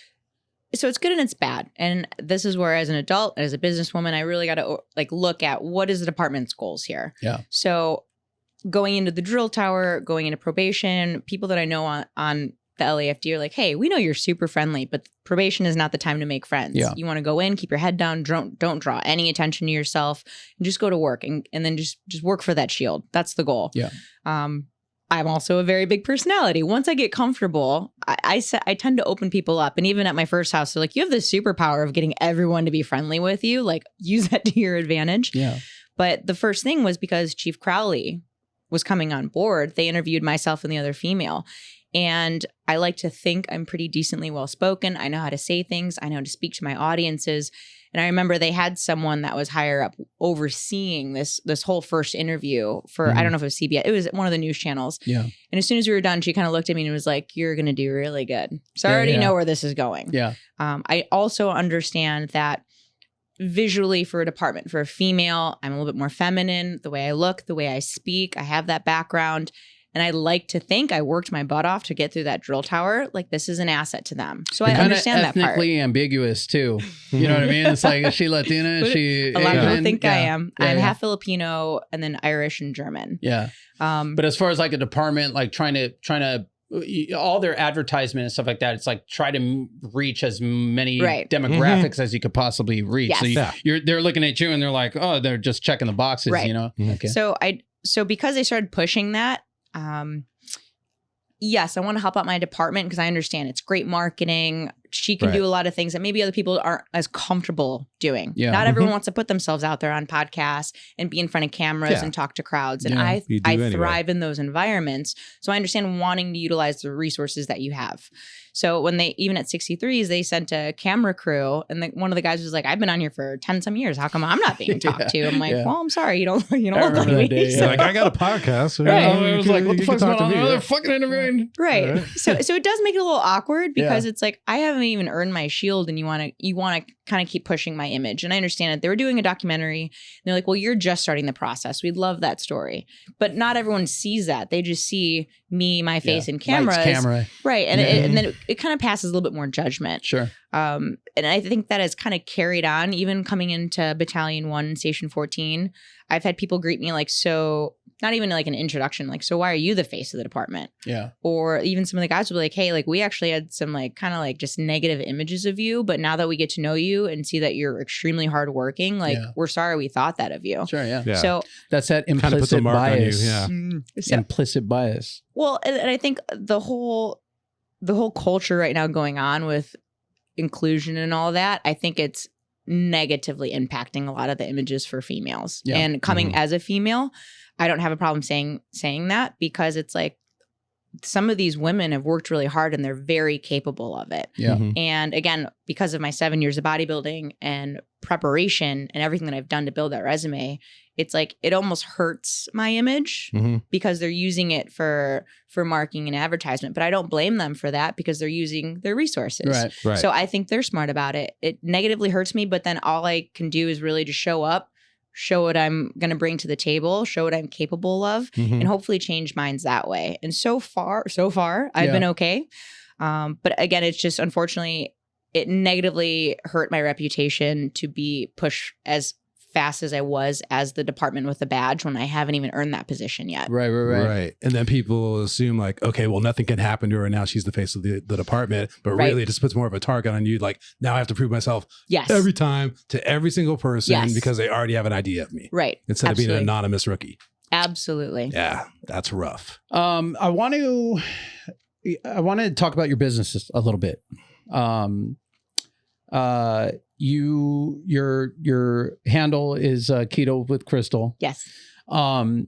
So it's good and it's bad. And this is where, as an adult, as a businesswoman, I really got to like look at what is the department's goals here. Yeah. So going into the drill tower, going into probation, people that I know on the LAFD are like, hey, we know you're super friendly, but probation is not the time to make friends. Yeah. You want to go in, keep your head down, don't draw any attention to yourself, and just go to work and then just work for that shield. That's the goal. Yeah. I'm also a very big personality. Once I get comfortable, I tend to open people up. And even at my first house, they're like, you have the superpower of getting everyone to be friendly with you. Like, use that to your advantage. Yeah. But the first thing was because Chief Crowley was coming on board. They interviewed myself and the other female. And I like to think I'm pretty decently well-spoken. I know how to say things. I know how to speak to my audiences. And I remember they had someone that was higher up overseeing this whole first interview for, I don't know if it was CBS. It was one of the news channels. Yeah. And as soon as we were done, she kind of looked at me and was like, you're going to do really good. So I already know where this is going. Yeah. I also understand that visually for a department, for a female, I'm a little bit more feminine. The way I look, the way I speak, I have that background. And I like to think I worked my butt off to get through that drill tower. Like, this is an asset to them. So I understand that part. Ethnically ambiguous too. You know what I mean? It's like, is she Latina? Is she a lot of people think I am. Yeah, I'm half Filipino and then Irish and German. Yeah. But as far as like a department, like trying to all their advertisement and stuff like that, it's like try to reach as many demographics as you could possibly reach. Yes. So they're looking at you and they're like, oh, they're just checking the boxes, you know? Okay. So because they started pushing that, yes, I want to help out my department because I understand it's great marketing. She can do a lot of things that maybe other people aren't as comfortable doing. Yeah. Not everyone wants to put themselves out there on podcasts and be in front of cameras and talk to crowds. And I thrive in those environments. So I understand wanting to utilize the resources that you have. So when even at 63s, they sent a camera crew, and one of the guys was like, I've been on here for 10 some years. How come I'm not being talked to? I'm like, well, I'm sorry. You don't look like me. Day, like, I got a podcast. Right. I was like, what the fuck's going on? They're fucking interviewing. Right. So it does make it a little awkward because it's like, I haven't even earned my shield, and you want to kind of keep pushing my image. And I understand that they were doing a documentary, and they're like, well, you're just starting the process. We'd love that story. But not everyone sees that. They just see me, my face, and cameras. Camera. Right. And then it kind of passes a little bit more judgment. Sure. And I think that has kind of carried on, even coming into Battalion 1, Station 14. I've had people greet me like, so not even like an introduction, like, so why are you the face of the department? Yeah. Or even some of the guys will be like, hey, like, we actually had some like kind of like just negative images of you, but now that we get to know you and see that you're extremely hardworking, like, we're sorry we thought that of you. Sure. Yeah. So that's that implicit bias. So, implicit bias. Well, and I think the whole culture right now going on with inclusion and all that, I think it's negatively impacting a lot of the images for females. Yeah. And coming as a female, I don't have a problem saying that, because it's like some of these women have worked really hard and they're very capable of it. Yeah. And again, because of my 7 years of bodybuilding and preparation and everything that I've done to build that resume, it's like it almost hurts my image because they're using it for marketing and advertisement. But I don't blame them for that because they're using their resources. Right. So I think they're smart about it. It negatively hurts me, but then all I can do is really just show up, show what I'm going to bring to the table, show what I'm capable of, and hopefully change minds that way. And so far, I've been okay. But again, it's just, unfortunately, it negatively hurt my reputation to be pushed as fast as I was as the department with a badge when I haven't even earned that position yet. Right. And then people will assume like, okay, well, nothing can happen to her. Now she's the face of the department, but really it just puts more of a target on you. Like, now I have to prove myself every time to every single person because they already have an idea of me. Right. Instead of being an anonymous rookie. Absolutely. Yeah, that's rough. I want to talk about your business a little bit. Your handle is Keto with Crystal. Yes. And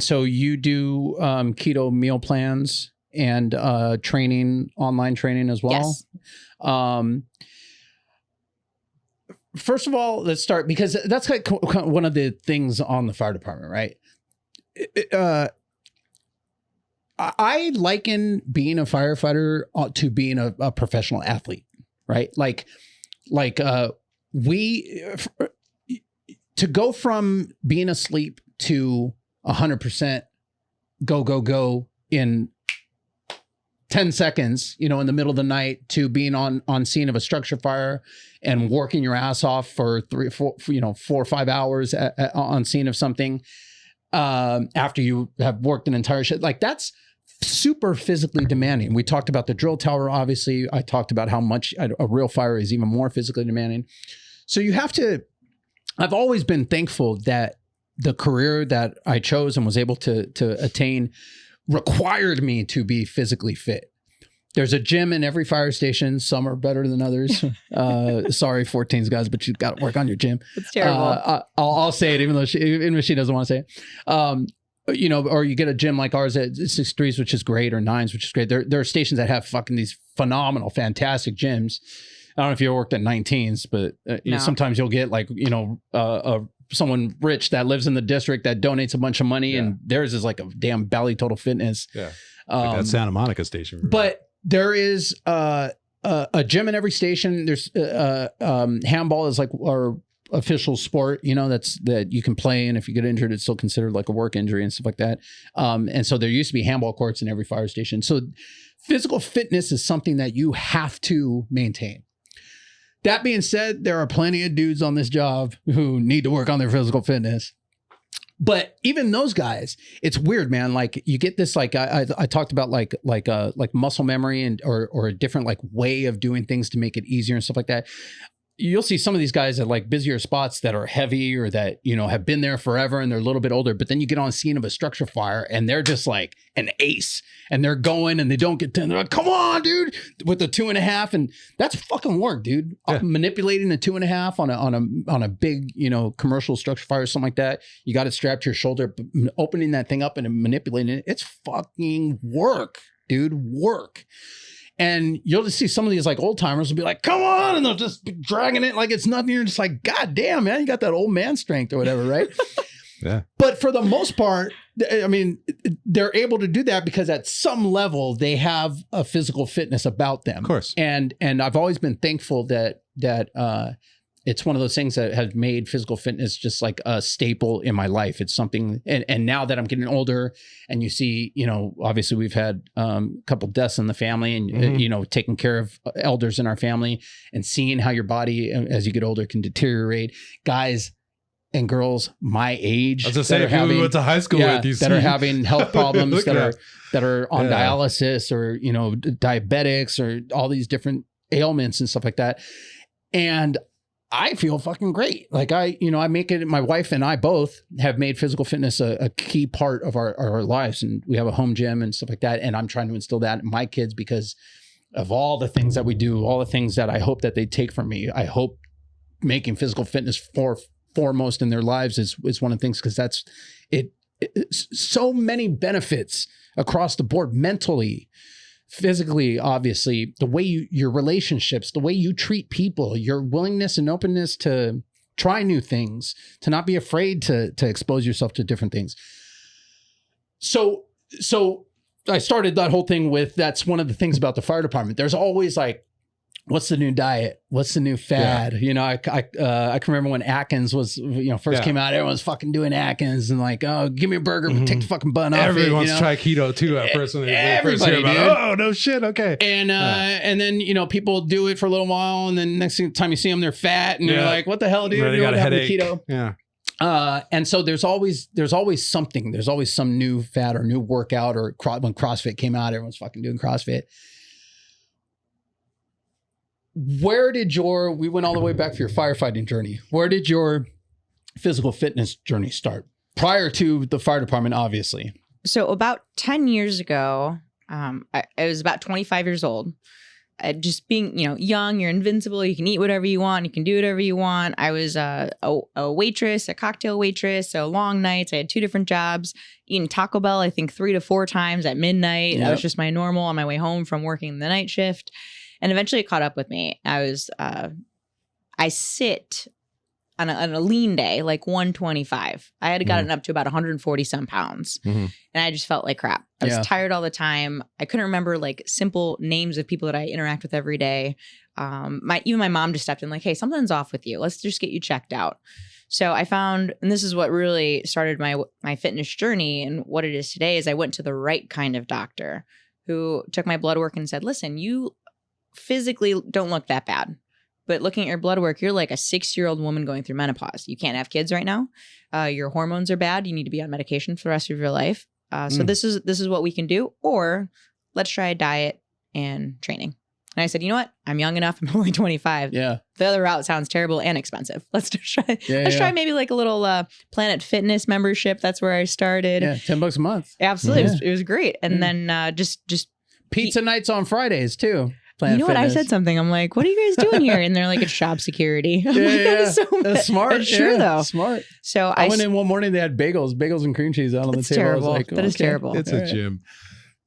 so you do keto meal plans and online training as well. Yes. First of all, let's start, because that's like one of the things on the fire department, right? I liken being a firefighter to being a professional athlete, right? To go from being asleep to 100% go in 10 seconds, in the middle of the night, to being on scene of a structure fire and working your ass off for 4 or 5 hours on scene of something, after you have worked an entire shift, like that's super physically demanding. We talked about the drill tower. Obviously, I talked about how much a real fire is even more physically demanding. So I've always been thankful that the career that I chose and was able to attain required me to be physically fit. There's a gym in every fire station. Some are better than others. Sorry, 14s guys, but you've got to work on your gym. It's terrible. I'll say it, even though she doesn't want to say it. Or you get a gym like ours at 6-3s, which is great, or 9s, which is great. There are stations that have fucking these phenomenal, fantastic gyms. I don't know if you ever worked at 19s, but sometimes you'll get like, someone rich that lives in the district that donates a bunch of money, and theirs is like a damn Bally Total Fitness. Yeah. Like that Santa Monica station. But there is a gym in every station. There's handball is like our official sport, that you can play, and if you get injured, it's still considered like a work injury and stuff like that. And so there used to be handball courts in every fire station. So physical fitness is something that you have to maintain. That being said, there are plenty of dudes on this job who need to work on their physical fitness. But even those guys, it's weird, man. Like you get this, like I talked about, like muscle memory and or a different like way of doing things to make it easier and stuff like that. You'll see some of these guys at like busier spots that are heavy, or that, have been there forever and they're a little bit older, but then you get on scene of a structure fire and they're just like an ace, and they're going and they don't get 10. They're like, come on, dude, with the 2.5. And that's fucking work, dude. Yeah. Manipulating the 2.5 on a big, commercial structure fire or something like that. You got it strapped to your shoulder, opening that thing up and manipulating it. It's fucking work, dude, work. And you'll just see some of these like old timers will be like, come on. And they'll just be dragging it like it's nothing. You're just like, God damn, man, you got that old man strength or whatever, right? Yeah. But for the most part, I mean, they're able to do that because at some level they have a physical fitness about them. Of course. And I've always been thankful that it's one of those things that has made physical fitness just like a staple in my life. It's something, and now that I'm getting older, and you see, obviously we've had a couple deaths in the family, and taking care of elders in our family, and seeing how your body as you get older can deteriorate. Guys and girls my age, I was just saying, people we went to high school with, you that are having health problems, that are on Yeah. dialysis, or diabetics, or all these different ailments and stuff like that. And I feel fucking great. Like I make it, my wife and I both have made physical fitness a key part of our lives. And we have a home gym and stuff like that. And I'm trying to instill that in my kids because of all the things that we do, all the things that I hope that they take from me. I hope making physical fitness foremost in their lives is one of the things, because that's so many benefits across the board, mentally, physically, obviously, the way your relationships, the way you treat people, your willingness and openness to try new things, to not be afraid to expose yourself to different things. So I started that whole thing with, that's one of the things about the fire department. There's always like, what's the new diet? What's the new fad? Yeah. I can remember when Atkins was, first came out, everyone's fucking doing Atkins and like, oh, give me a burger, but take the fucking bun off it. Everyone wants to try keto too at first when they first hear about it. Oh, no shit. Okay. And then, people do it for a little while, and then next time you see them, they're fat, and you're like, what the hell, dude? Right, you got a headache. Keto. Yeah. And so there's always something. There's always some new fad or new workout, or when CrossFit came out, everyone's fucking doing CrossFit. We went all the way back for your firefighting journey. Where did your physical fitness journey start? prior to the fire department, obviously. So about 10 years ago, I was about 25 years old. Just being, young, you're invincible. You can eat whatever you want. You can do whatever you want. I was a waitress, a cocktail waitress. So long nights. I had 2 different jobs. Eating Taco Bell, I think 3 to 4 times at midnight. That was just my normal on my way home from working the night shift. And eventually it caught up with me. I sit on a lean day, like 125. I had gotten up to about 140 some pounds. And I just felt like crap. I was tired all the time. I couldn't remember like simple names of people that I interact with every day. Even my mom just stepped in like, hey, something's off with you. Let's just get you checked out. So I found, and this is what really started my fitness journey and what it is today, is I went to the right kind of doctor who took my blood work and said, listen, you physically don't look that bad. But looking at your blood work, you're like a 6-year-old woman going through menopause. You can't have kids right now. Your hormones are bad. You need to be on medication for the rest of your life. So this is what we can do. Or let's try a diet and training. And I said, you know what? I'm young enough. I'm only 25. Yeah. The other route sounds terrible and expensive. Let's just try. Let's try maybe like a little Planet Fitness membership. That's where I started. Yeah, $10 a month. Absolutely, it was great. And then just pizza nights on Fridays too. Planet Fitness. I said something. I'm like, what are you guys doing here? And they're like, it's job security. That's smart. It's true though. Smart. So I went in one morning. They had bagels and cream cheese out on the table. Terrible. I was like, that is terrible. It's a gym.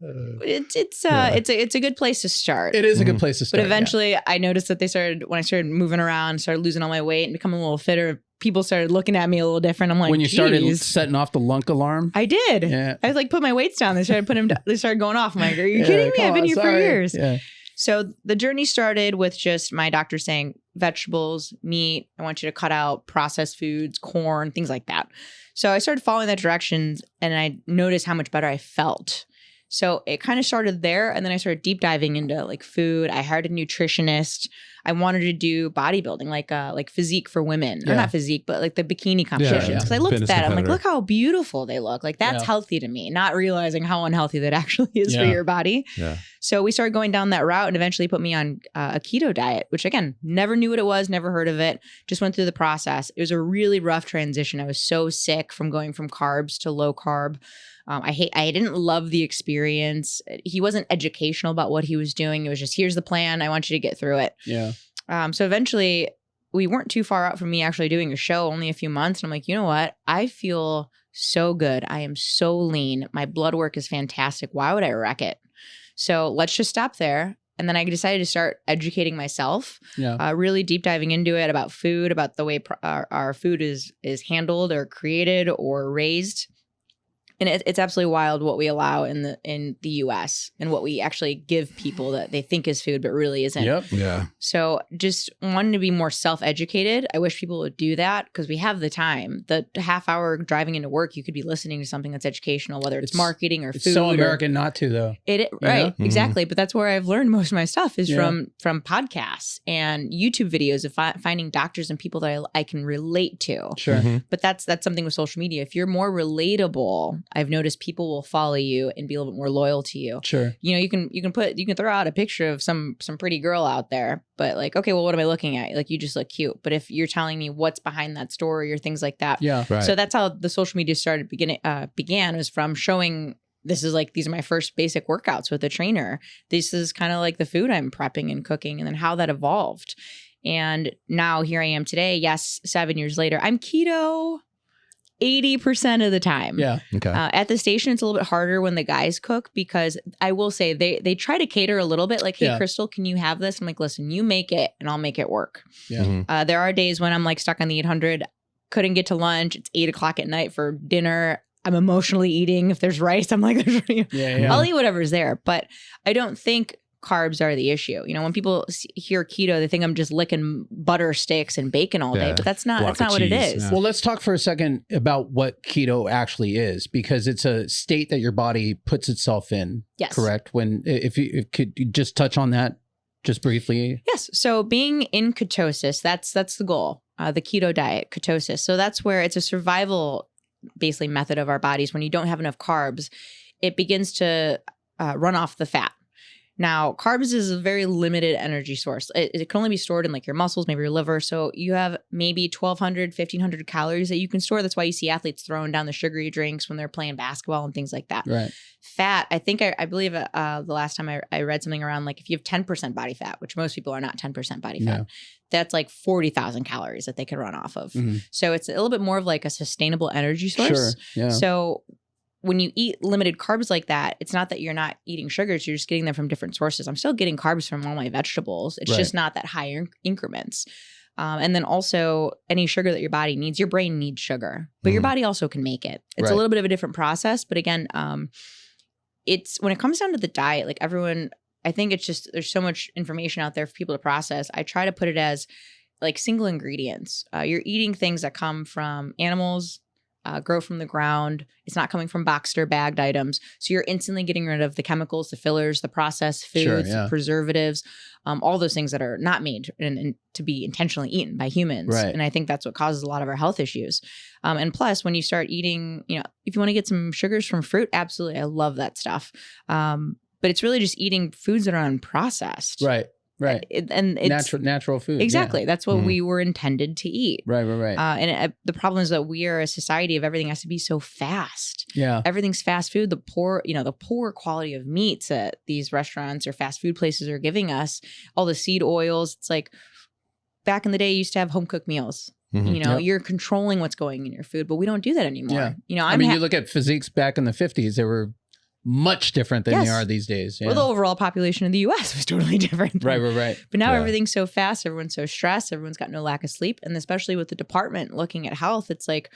It's a good place to start. It is a good place to start. But eventually I noticed that when I started moving around, started losing all my weight and becoming a little fitter, people started looking at me a little different. I'm like, when you started setting off the lunk alarm? I did. Yeah. I like put my weights down. They started they started going off. I'm like, are you kidding me? I've been here for years. Yeah. So the journey started with just my doctor saying vegetables, meat. I want you to cut out processed foods, corn, things like that. So I started following that direction and I noticed how much better I felt. So it kind of started there. And then I started deep diving into like food. I hired a nutritionist. I wanted to do bodybuilding, like physique for women. Or not physique, but like the bikini competitions. Because I looked at that. I'm like, look how beautiful they look. Like that's healthy to me, not realizing how unhealthy that actually is for your body. Yeah. So we started going down that route and eventually put me on a keto diet, which again, never knew what it was, never heard of it. Just went through the process. It was a really rough transition. I was so sick from going from carbs to low carb. I didn't love the experience. He wasn't educational about what he was doing. It was just, here's the plan. I want you to get through it. Yeah. So eventually we weren't too far out from me actually doing a show, only a few months. And I'm like, you know what? I feel so good. I am so lean. My blood work is fantastic. Why would I wreck it? So let's just stop there. And then I decided to start educating myself, really deep diving into it about food, about the way our food is handled or created or raised. And it's absolutely wild what we allow in the U.S. and what we actually give people that they think is food, but really isn't. Yep. Yeah. So just wanting to be more self-educated. I wish people would do that because we have the time. The half hour driving into work, you could be listening to something that's educational, whether it's marketing or food. It's so American not to, though. Right. Exactly. But that's where I've learned most of my stuff is from podcasts and YouTube videos of finding doctors and people that I can relate to. Sure. Mm-hmm. But that's something with social media. If you're more relatable, I've noticed people will follow you and be a little bit more loyal to you. Sure. You can throw out a picture of some pretty girl out there, but like, okay, well, what am I looking at? Like, you just look cute. But if you're telling me what's behind that story or things like that. Yeah. Right. So that's how the social media began was from showing these are my first basic workouts with a trainer. This is kind of like the food I'm prepping and cooking and then how that evolved. And now here I am today. Yes. 7 years later, I'm keto 80% of the time. Yeah. Okay. At the station, it's a little bit harder when the guys cook because I will say they try to cater a little bit like, hey, Crystal, can you have this? I'm like, listen, you make it and I'll make it work. Yeah. Mm-hmm. There are days when I'm like stuck on the 800, couldn't get to lunch. It's 8:00 at night for dinner. I'm emotionally eating. If there's rice, I'm like, I'll eat whatever's there. But I don't think carbs are the issue. When people hear keto, they think I'm just licking butter sticks and bacon all day, but that's not what it is. Yeah. Well, let's talk for a second about what keto actually is, because it's a state that your body puts itself in. Yes. Correct. If you could just touch on that just briefly. Yes. So being in ketosis, that's the goal. The keto diet, ketosis. So that's where it's a survival basically method of our bodies. When you don't have enough carbs, it begins to run off the fat. Now, carbs is a very limited energy source. It can only be stored in like your muscles, maybe your liver. So you have maybe 1,200, 1,500 calories that you can store. That's why you see athletes throwing down the sugary drinks when they're playing basketball and things like that. Right. Fat, I think I believe the last time I read something around like if you have 10% body fat, which most people are not 10% body fat, that's like 40,000 calories that they could run off of. So it's a little bit more of like a sustainable energy source. Sure. Yeah. So when you eat limited carbs like that, it's not that you're not eating sugars, you're just getting them from different sources. I'm still getting carbs from all my vegetables. It's just not that high increments. And then also any sugar that your body needs, your brain needs sugar, but your body also can make it. It's a little bit of a different process. But again, it's when it comes down to the diet, like everyone, I think it's just, there's so much information out there for people to process. I try to put it as like single ingredients. You're eating things that come from animals, grow from the ground. It's not coming from boxed or bagged items. So you're instantly getting rid of the chemicals, the fillers, the processed foods, the preservatives, all those things that are not made and to be intentionally eaten by humans. Right. And I think that's what causes a lot of our health issues. And plus, when you start eating, you know, if you want to get some sugars from fruit, absolutely. I love that stuff. But it's really just eating foods that are unprocessed. Right. Right. And it's natural food. Exactly. Yeah. That's what we were intended to eat. Right. The problem is that we are a society of everything has to be so fast. Yeah. Everything's fast food. The poor quality of meats that these restaurants or fast food places are giving us, all the seed oils. It's like back in the day, you used to have home cooked meals. You know, you're controlling what's going in your food, but we don't do that anymore. Yeah. You know, you look at physiques back in the 50s, they were much different than they are these days. Yeah. Well, the overall population of the U.S. was totally different. Right. But now everything's so fast. Everyone's so stressed. Everyone's got no lack of sleep. And especially with the department looking at health, it's like,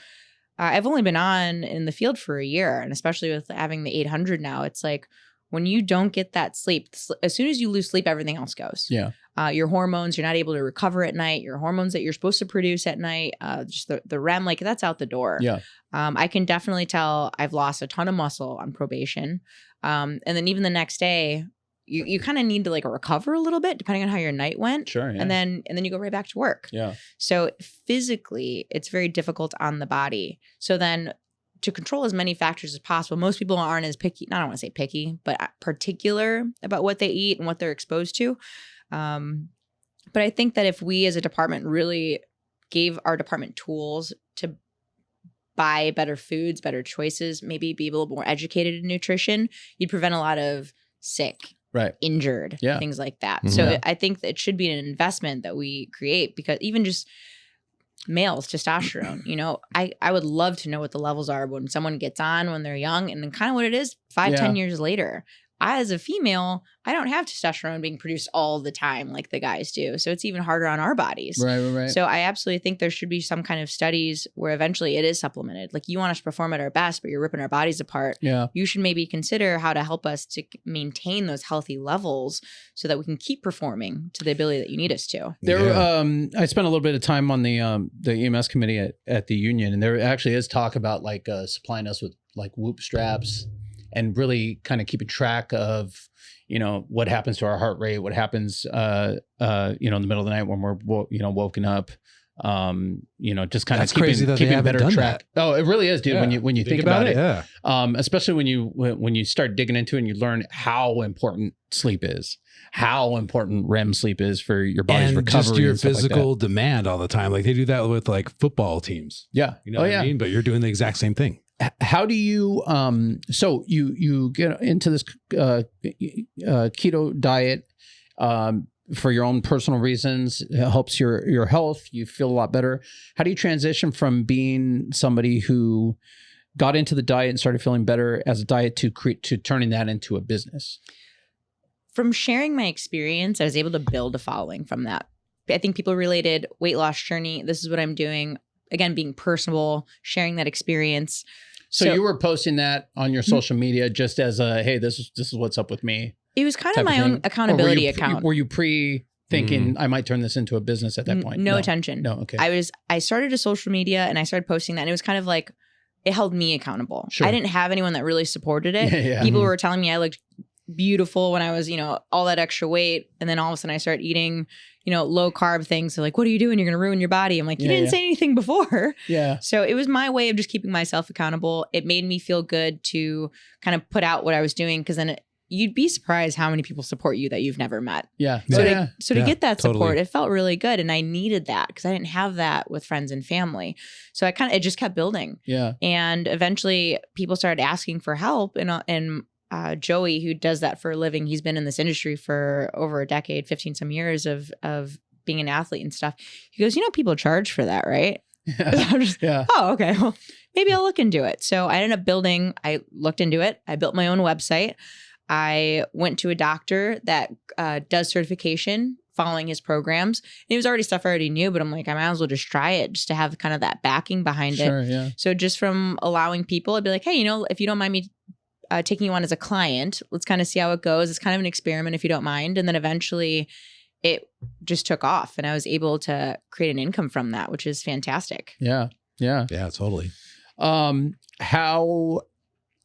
I've only been on in the field for a year. And especially with having the 800 now, it's like when you don't get that sleep, as soon as you lose sleep, everything else goes. Yeah. Your hormones, you're not able to recover at night. Your hormones that you're supposed to produce at night, just the REM, like that's out the door. Yeah. I can definitely tell I've lost a ton of muscle on probation. And then even the next day, you kind of need to like recover a little bit depending on how your night went. Sure. Yeah. And then you go right back to work. Yeah. So physically, it's very difficult on the body. So then to control as many factors as possible, most people aren't as picky. I don't want to say picky, but particular about what they eat and what they're exposed to. But I think that if we as a department really gave our department tools to buy better foods, better choices, maybe be a little more educated in nutrition, you'd prevent a lot of sick, injured, things like that. So I think that it should be an investment that we create, because even just males, testosterone, you know, I would love to know what the levels are when someone gets on when they're young, and then kind of what it is 5-10 years later. I, as a female, I don't have testosterone being produced all the time like the guys do. So it's even harder on our bodies. Right. So I absolutely think there should be some kind of studies where eventually it is supplemented. Like, you want us to perform at our best, but you're ripping our bodies apart. Yeah. You should maybe consider how to help us to maintain those healthy levels so that we can keep performing to the ability that you need us to. I spent a little bit of time on the EMS committee at the union, and there actually is talk about like supplying us with like Whoop straps, and really kind of keeping track of, you know, what happens to our heart rate, what happens, you know, in the middle of the night when we're, woken up, you know, just kind of keeping better track. That. Oh, it really is, dude. Yeah. When you think about it, yeah. Especially when you start digging into it and you learn how important sleep is, how important REM sleep is for your body's recovery, just your and physical like demand all the time. Like they do that with like football teams. Yeah, you know what I mean. But you're doing the exact same thing. How do you so you get into this keto diet for your own personal reasons? It helps your health, you feel a lot better. How do you transition from being somebody who got into the diet and started feeling better as a diet to turning that into a business? From sharing my experience, I was able to build a following from that. I think people related weight loss journey. This is what I'm doing. Again, being personable, sharing that experience. So you were posting that on your social media just as a, hey, this is what's up with me. It was kind of my own accountability account. Were you thinking I might turn this into a business at that point? No attention. No, okay. I started a social media and I started posting that, and it was kind of like, it held me accountable. Sure. I didn't have anyone that really supported it. Yeah. People were telling me I looked beautiful when I was, you know, all that extra weight. And then all of a sudden I started eating, you know, low carb things. So like, what are you doing? You're going to ruin your body. I'm like, you didn't say anything before. Yeah. So it was my way of just keeping myself accountable. It made me feel good to kind of put out what I was doing. Cause then you'd be surprised how many people support you that you've never met. Yeah. So to get that support, totally. it felt really good. And I needed that because I didn't have that with friends and family. So it just kept building. Yeah. And eventually people started asking for help. And Joey, who does that for a living, he's been in this industry for over a decade, 15 some years of being an athlete and stuff. He goes, people charge for that, right? Yeah. Oh, okay. Well, maybe I'll look into it. So I ended up I looked into it. I built my own website. I went to a doctor that does certification following his programs. And it was already stuff I already knew, but I'm like, I might as well just try it just to have kind of that backing behind Sure, it. yeah. So just from allowing people, I'd be like, hey, if you don't mind me taking you on as a client, let's kind of see how it goes. It's kind of an experiment if you don't mind. And then eventually it just took off and I was able to create an income from that, which is fantastic. Yeah. Yeah. Yeah, totally. How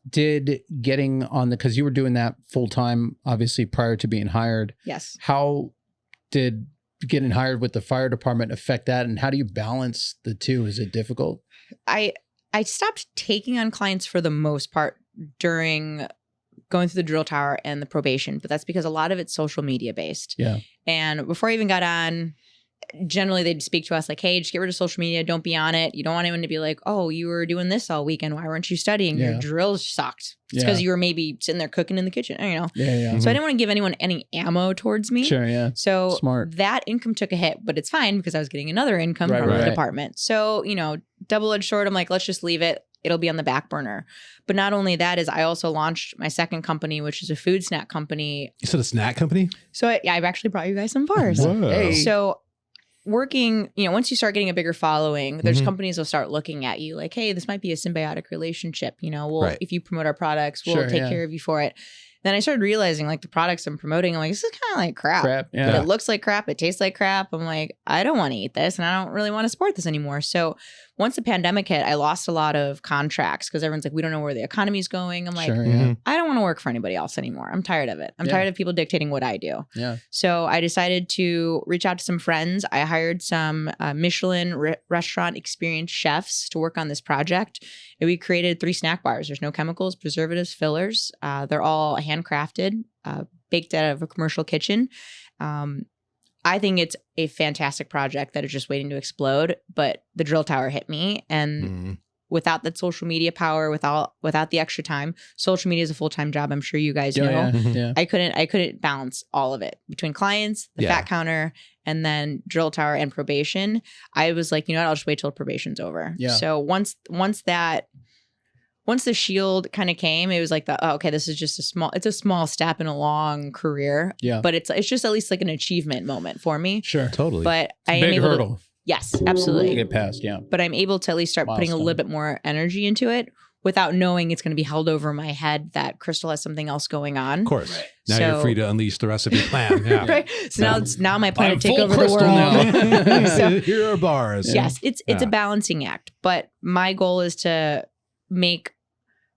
did getting on because you were doing that full time, obviously prior to being hired. Yes. How did getting hired with the fire department affect that? And how do you balance the two? Is it difficult? I stopped taking on clients for the most part during going through the drill tower and the probation, but that's because a lot of it's social media based. Yeah. And before I even got on, generally they'd speak to us like, hey, just get rid of social media. Don't be on it. You don't want anyone to be like, oh, you were doing this all weekend. Why weren't you studying? Yeah. Your drills sucked. It's because you were maybe sitting there cooking in the kitchen. Yeah. So I didn't want to give anyone any ammo towards me. Sure. Yeah. So Smart. that income took a hit, but it's fine because I was getting another income from the department. So, double-edged sword, I'm like, let's just leave it. It'll be on the back burner. But not only that is I also launched my second company, which is a food snack company. You said a snack company? So I've actually brought you guys some bars. Whoa. Hey. So working, once you start getting a bigger following, there's companies will start looking at you like, hey, this might be a symbiotic relationship. If you promote our products, we'll take care of you for it. Then I started realizing like the products I'm promoting, I'm like, this is kind of like crap. Yeah. It looks like crap. It tastes like crap. I'm like, I don't want to eat this and I don't really want to support this anymore. So once the pandemic hit, I lost a lot of contracts because everyone's like, we don't know where the economy is going. I'm like, I don't want to work for anybody else anymore. I'm tired of it. I'm tired of people dictating what I do. Yeah. So I decided to reach out to some friends. I hired some Michelin restaurant experienced chefs to work on this project. And we created 3 snack bars. There's no chemicals, preservatives, fillers. They're all handcrafted, baked out of a commercial kitchen. I think it's a fantastic project that is just waiting to explode. But the drill tower hit me, and without that social media power, without the extra time, social media is a full-time job. I'm sure you guys know. Yeah. I couldn't balance all of it between clients, the fat counter, and then drill tower and probation. I was like, I'll just wait till probation's over. Yeah. So once the shield kind of came, it was like okay, this is just it's a small step in a long career. Yeah. But it's just at least like an achievement moment for me. Sure. Totally. But I am Big able hurdle. Yes, absolutely. To get past. Yeah. But I'm able to at least start putting a little bit more energy into it without knowing it's going to be held over my head that Crystal has something else going on. Of course. Right. Now you're free to unleash the rest of your plan. Yeah. Right. So now my plan to take over the Crystal world. now. So, here are bars. yes, it's a balancing act. But my goal is to make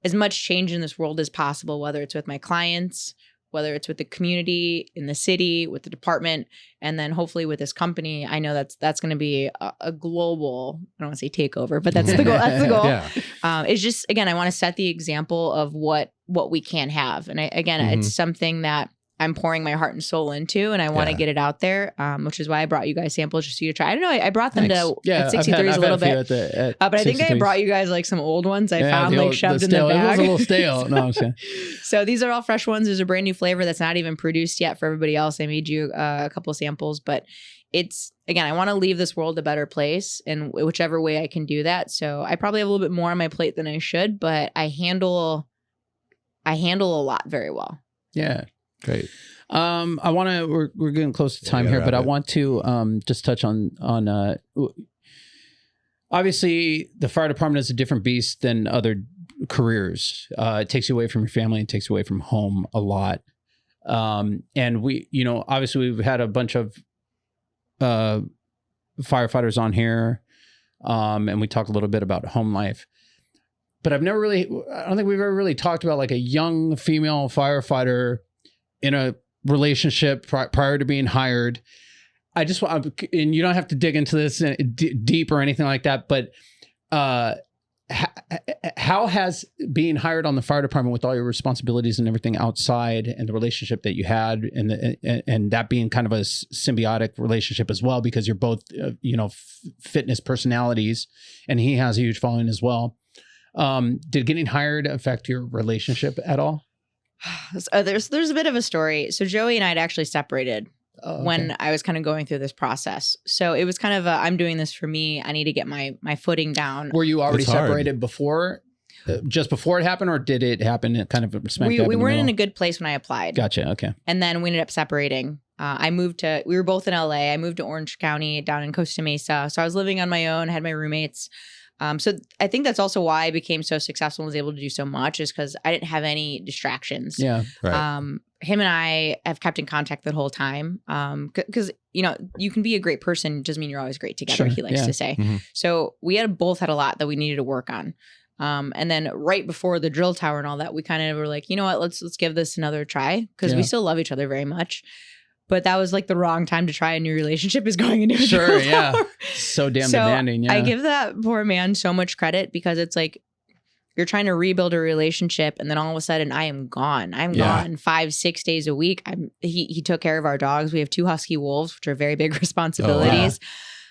as much change in this world as possible, whether it's with my clients, whether it's with the community, in the city, with the department, and then hopefully with this company. I know that's going to be a global, I don't want to say takeover, but that's the goal. That's the goal. Yeah. It's just, again, I want to set the example of what we can have. And it's something that I'm pouring my heart and soul into, and I want to get it out there, which is why I brought you guys samples just so you to try. I don't know. I brought them to 63s a little bit. But I think I brought you guys like some old ones I found like shoved in the bag. It was a little stale. No, I'm saying. So these are all fresh ones. There's a brand new flavor that's not even produced yet for everybody else. I made you a couple of samples, but it's, again, I want to leave this world a better place in whichever way I can do that. So I probably have a little bit more on my plate than I should, but I handle a lot very well. Yeah. Great. I want to, we're getting close to time here, but I want to just touch on obviously the fire department is a different beast than other careers. It takes you away from your family. It takes you away from home a lot. And we, obviously we've had a bunch of firefighters on here. And we talked a little bit about home life. But I don't think we've ever really talked about like a young female firefighter in a relationship prior to being hired. I just want, and you don't have to dig into this deep or anything like that, but how has being hired on the fire department with all your responsibilities and everything outside, and the relationship that you had, and that being kind of a symbiotic relationship as well, because you're both fitness personalities, and he has a huge following as well. Did getting hired affect your relationship at all? There's a bit of a story. So Joey and I had actually separated when I was kind of going through this process. So it was kind of I'm doing this for me. I need to get my footing down. Were you already separated before, just before it happened, or did it happen kind of smack dab in the we weren't middle? in a good place when I applied. Gotcha. Okay. And then we ended up separating. We were both in LA. I moved to Orange County down in Costa Mesa. So I was living on my own, had my roommates. So I think that's also why I became so successful and was able to do so much, is because I didn't have any distractions. Yeah. Right. Him and I have kept in contact the whole time. Because, you can be a great person. Doesn't mean you're always great together, Sure. he likes to say. Mhm. So we both had a lot that we needed to work on. And then right before the drill tower and all that, we kind of were like, you know what, let's give this another try, because we still love each other very much. But that was like the wrong time to try a new relationship, is going into a drill tower. So damn demanding. Yeah. I give that poor man so much credit, because it's like you're trying to rebuild a relationship, and then all of a sudden I am gone. I'm gone 5-6 days a week. He took care of our dogs. We have 2 husky wolves, which are very big responsibilities.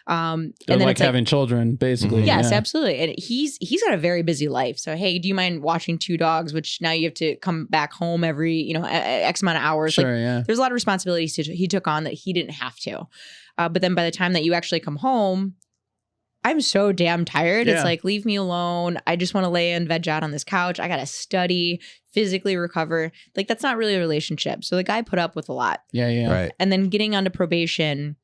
And They're then like it's like having children, basically. yes, absolutely. And he's got a very busy life. So, hey, do you mind watching 2 dogs, which now you have to come back home every, X amount of hours. Sure, yeah. There's a lot of responsibilities he took on that he didn't have to. But then by the time that you actually come home, I'm so damn tired. Yeah. It's like, leave me alone. I just want to lay and veg out on this couch. I got to study, physically recover. Like, that's not really a relationship. So the guy put up with a lot. Yeah. Right. And then getting onto probation,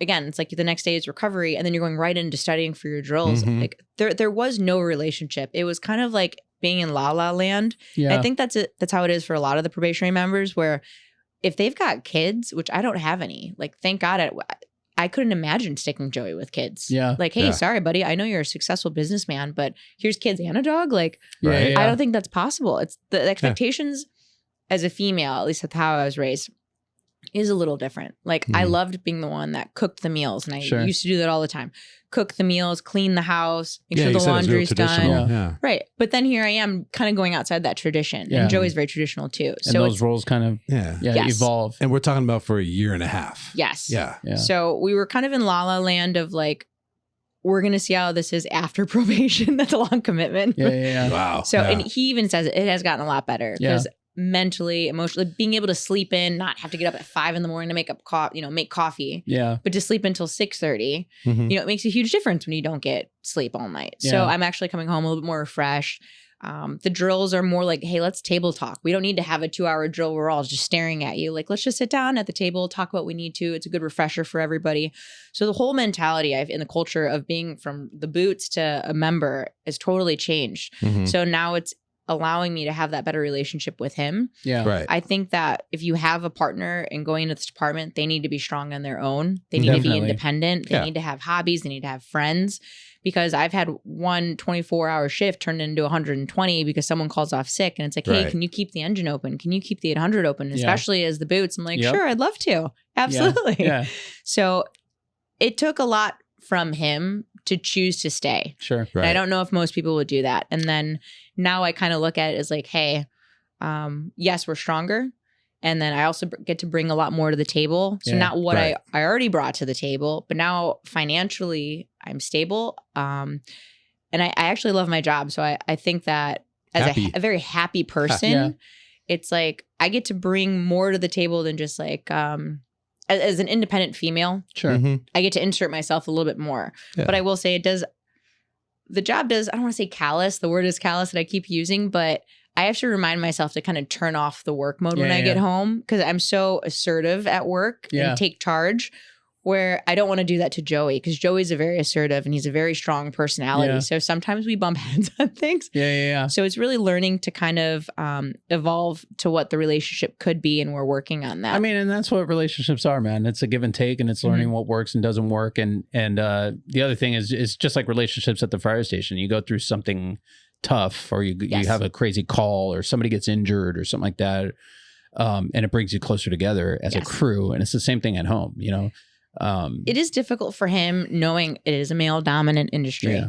again, it's like the next day is recovery, and then you're going right into studying for your drills. Mhm. Like there was no relationship. It was kind of like being in la la land. Yeah. I think that's how it is for a lot of the probationary members, where if they've got kids, which I don't have any, like, thank God, I couldn't imagine sticking Joey with kids. Yeah. Like, hey, Yeah. sorry, buddy. I know you're a successful businessman, but here's kids and a dog. Like, Right. I don't think that's possible. It's the expectations as a female, at least that's how I was raised, is a little different. Like, I loved being the one that cooked the meals, and I used to do that all the time. Cook the meals, clean the house, make sure you the said it was real laundry's done. traditional. Yeah. Right. But then here I am kind of going outside that tradition. Yeah. And Joey's very traditional too. And those roles kind of Yes. evolve. And we're talking about for a year and a half. Yes. Yeah. Yeah. So we were kind of in la la land of like, we're going to see how this is after probation. That's a long commitment. Yeah. Wow. So, yeah. and he even says it has gotten a lot better, because mentally, emotionally, being able to sleep in, not have to get up at 5 a.m. to make make coffee, Yeah. but to sleep until 6:30, Mhm. it makes a huge difference when you don't get sleep all night. So Yeah. I'm actually coming home a little bit more refreshed. The drills are more like, hey, let's table talk. We don't need to have a 2-hour drill where we're all just staring at you. Like, let's just sit down at the table, talk what we need to. It's a good refresher for everybody. So the whole mentality in the culture of being from the boots to a member has totally changed. Mhm. So now it's allowing me to have that better relationship with him. Yeah. Right. I think that if you have a partner and going into this department, they need to be strong on their own. They need to be Definitely. independent. They need to have hobbies. They need to have friends. Because I've had one 24-hour shift turned into 120 because someone calls off sick, and it's like, hey, Right. can you keep the engine open? Can you keep the 800 open? Yeah. Especially as the boots. I'm like, Yep. sure, I'd love to. Absolutely. Yeah. So it took a lot from him to choose to stay. Sure. And I don't know if most people would do that. And then now I kind of look at it as like, hey, yes, we're stronger. And then I also get to bring a lot more to the table. So Yeah, not what right. I already brought to the table, but now financially I'm stable. And I actually love my job. So I think that as Happy. a very happy person, Yeah. it's like I get to bring more to the table than just like as an independent female. Sure. Mhm. I get to insert myself a little bit more. Yeah. But I will say the job does, I don't want to say callous. The word is callous that I keep using, but I have to remind myself to kind of turn off the work mode when I get home, because I'm so assertive at work and take charge, where I don't want to do that to Joey, because Joey's a very assertive and he's a very strong personality. Yeah. So sometimes we bump heads on things. Yeah. So it's really learning to kind of evolve to what the relationship could be, and we're working on that. I mean, and that's what relationships are, man. It's a give and take, and it's learning what works and doesn't work. And the other thing is just like relationships at the fire station. You go through something tough, or you have a crazy call, or somebody gets injured or something like that, and it brings you closer together as a crew. And it's the same thing at home. It is difficult for him knowing it is a male dominant industry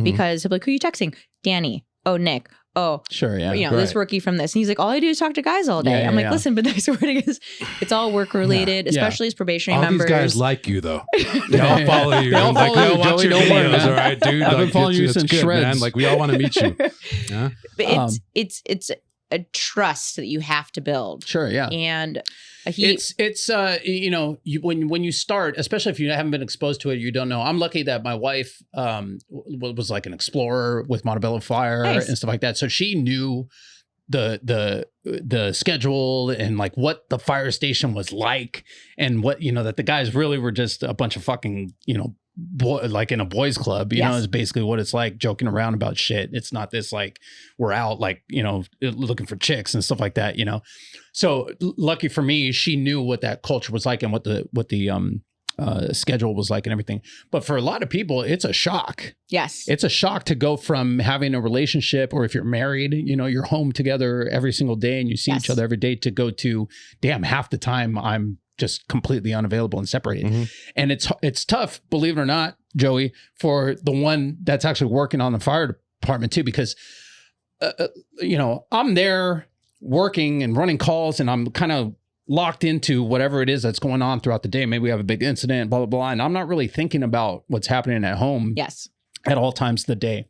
because he'll be like, who are you texting? Danny. Oh, Nick. Oh, sure. Yeah. You know, this rookie from this. And he's like, all I do is talk to guys all day. I'm like, listen, but the wording is it's all work related, especially as probationary members. All these guys like you though. They all follow you. They all like, follow you, watch Joey, your don't worry, videos, man. all right, dude. I've been Like, following you it's since good, shreds. man. Like we all want to meet you. Yeah. But it's a trust that you have to build. Sure. Yeah. And it's you know, when you start, especially if you haven't been exposed to it, you don't know. I'm lucky that my wife was like an explorer with Montebello Fire and stuff like that, so she knew the schedule and like what the fire station was like, and what, you know, that the guys really were just a bunch of fucking, you know, like in a boys club, you know, is basically what it's like, joking around about shit. It's not this like we're out like, you know, looking for chicks and stuff like that, you know. So lucky for me, she knew what that culture was like and what the schedule was like and everything. But for a lot of people, it's a shock. Yes. It's a shock to go from having a relationship, or if you're married, you know, you're home together every single day and you see each other every day, to go to, damn, half the time I'm just completely unavailable and separated. And it's tough, believe it or not, Joey, for the one that's actually working on the fire department too, because, you know, I'm there working and running calls and I'm kind of locked into whatever it is that's going on throughout the day. Maybe we have a big incident, blah, blah, blah. And I'm not really thinking about what's happening at home at all times of the day.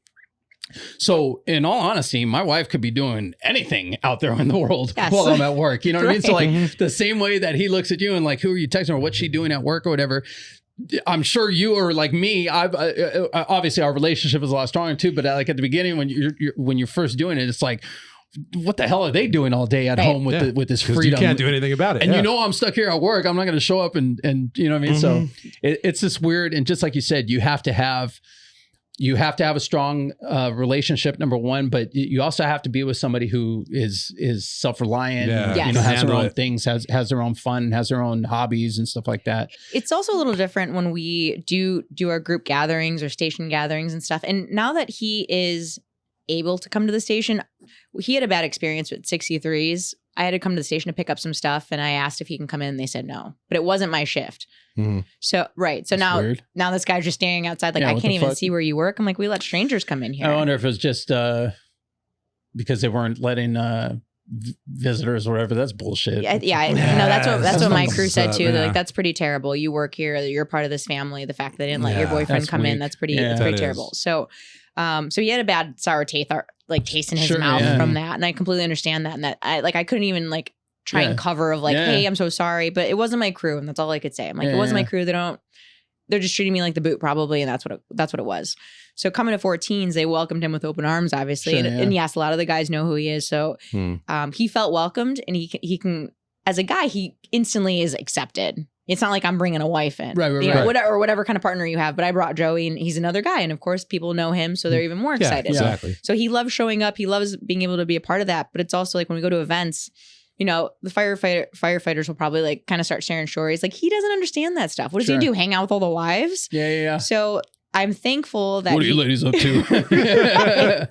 So in all honesty, my wife could be doing anything out there in the world while I'm at work. You know what I mean? So like the same way that he looks at you and like, who are you texting or what's she doing at work or whatever? I'm sure you are like me. I've obviously our relationship is a lot stronger too, but like at the beginning when you're first doing it, it's like, what the hell are they doing all day at home with this freedom? You can't do anything about it. And you know, I'm stuck here at work. I'm not going to show up and you know what I mean? So it's this weird, and just like you said, you have to have a strong relationship, number one, but you also have to be with somebody who is self-reliant, you know, has their own things, has their own fun, has their own hobbies and stuff like that. It's also a little different when we do our group gatherings or station gatherings and stuff. And now that he is able to come to the station, he had a bad experience with 63s. I had to come to the station to pick up some stuff, and I asked if he can come in, and they said no, but it wasn't my shift. So So now this guy's just standing outside like, I can't even see where you work. I'm like, we let strangers come in here. I wonder if it was just because they weren't letting visitors or whatever. That's bullshit. No, that's what my crew said too. They're like, that's pretty terrible. You work here, you're part of this family. The fact that they didn't let your boyfriend come in, that's pretty terrible. So he had a bad sour taste in his mouth from that, and I completely understand that. And that I couldn't even like try and cover of like, hey, I'm so sorry, but it wasn't my crew, and that's all I could say. I'm like, it wasn't my crew. They're just treating me like the boot probably, and that's what it was. So coming to 14s, they welcomed him with open arms, obviously, and yes, a lot of the guys know who he is. So he felt welcomed, and he can, as a guy, he instantly is accepted. It's not like I'm bringing a wife in, right. Whatever kind of partner you have. But I brought Joey, and he's another guy, and of course, people know him, so they're even more excited. Exactly. So he loves showing up. He loves being able to be a part of that. But it's also like when we go to events, you know, the firefighters will probably like kind of start sharing stories. Like, he doesn't understand that stuff. What does he do? Hang out with all the wives? Yeah. So I'm thankful that what are you ladies up to?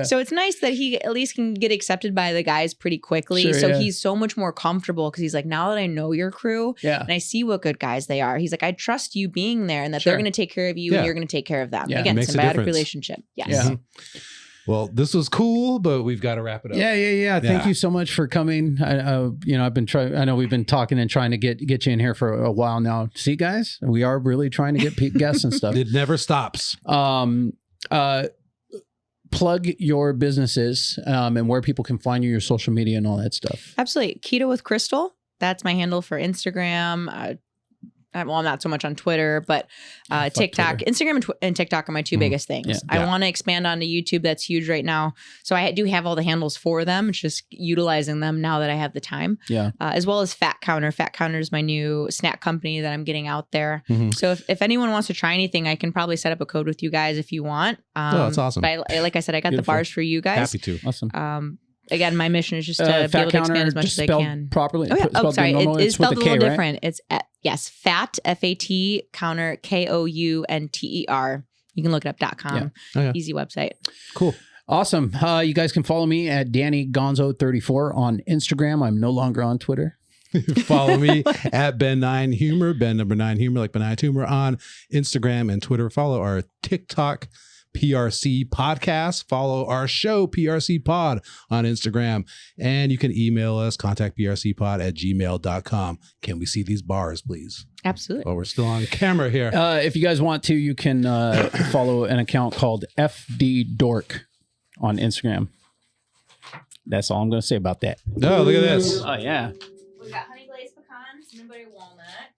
So it's nice that he at least can get accepted by the guys pretty quickly. He's so much more comfortable because he's like, now that I know your crew and I see what good guys they are, he's like, I trust you being there and that they're going to take care of you and you're going to take care of them. Again, symbiotic relationship. Yes. Well, this was cool, but we've got to wrap it up. Yeah. Thank you so much for coming. I've been trying. I know we've been talking and trying to get you in here for a while now. See, guys, we are really trying to get guests and stuff. It never stops. Plug your businesses and where people can find you, your social media and all that stuff. Absolutely. Keto with Crystal. That's my handle for Instagram. Well, I'm not so much on Twitter, but TikTok, Twitter. Instagram and TikTok are my two biggest things. I want to expand onto YouTube. That's huge right now. So I do have all the handles for them. It's just utilizing them now that I have the time. As well as Fat Counter. Fat Counter is my new snack company that I'm getting out there. So if anyone wants to try anything, I can probably set up a code with you guys if you want. That's awesome. But like I said, I got the bars for you guys. Happy to. Awesome. Again, my mission is just to be able to expand as much as I can. Properly. Sorry. It is spelled a little different. It's Fat, F-A-T, Counter, Kounter. You can look it up, .com. Easy website. Cool. Awesome. You guys can follow me at Danny Gonzo 34 on Instagram. I'm no longer on Twitter. Follow me at Ben9Humor, Ben number 9 Humor, like Benign Humor on Instagram and Twitter. Follow our TikTok PRC podcast. Follow our show PRC Pod on Instagram. And you can email us, contactprcpod@gmail.com. Can we see these bars, please? Absolutely. Well, we're still on camera here. If you guys want to, you can follow an account called FD Dork on Instagram. That's all I'm going to say about that. Oh, look at this. Oh, yeah. We got honey glazed pecan, cinnamon buttery walnut.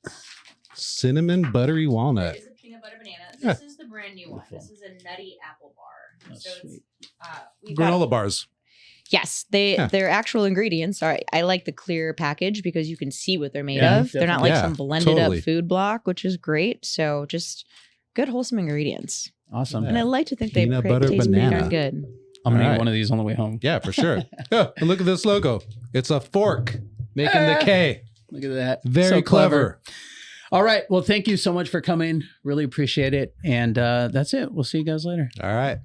Cinnamon buttery walnut. This is a peanut butter banana. This is the brand new one. This is a nutty apple bar. So sweet. we've got, Granola bars. yes, their actual ingredients are. I like the clear package because you can see what they're made Yeah, of. They're not like Yeah, some blended totally. up food block, which is great. So just good wholesome ingredients. Awesome. And I like to think Peanut they butter taste pretty banana. darn good. I'm going to All get right. one of these on the way home. Yeah, for sure. Oh, and look at this logo. It's a fork making the K. Look at that. Very So clever. All right. Well, thank you so much for coming. Really appreciate it. And that's it. We'll see you guys later. All right.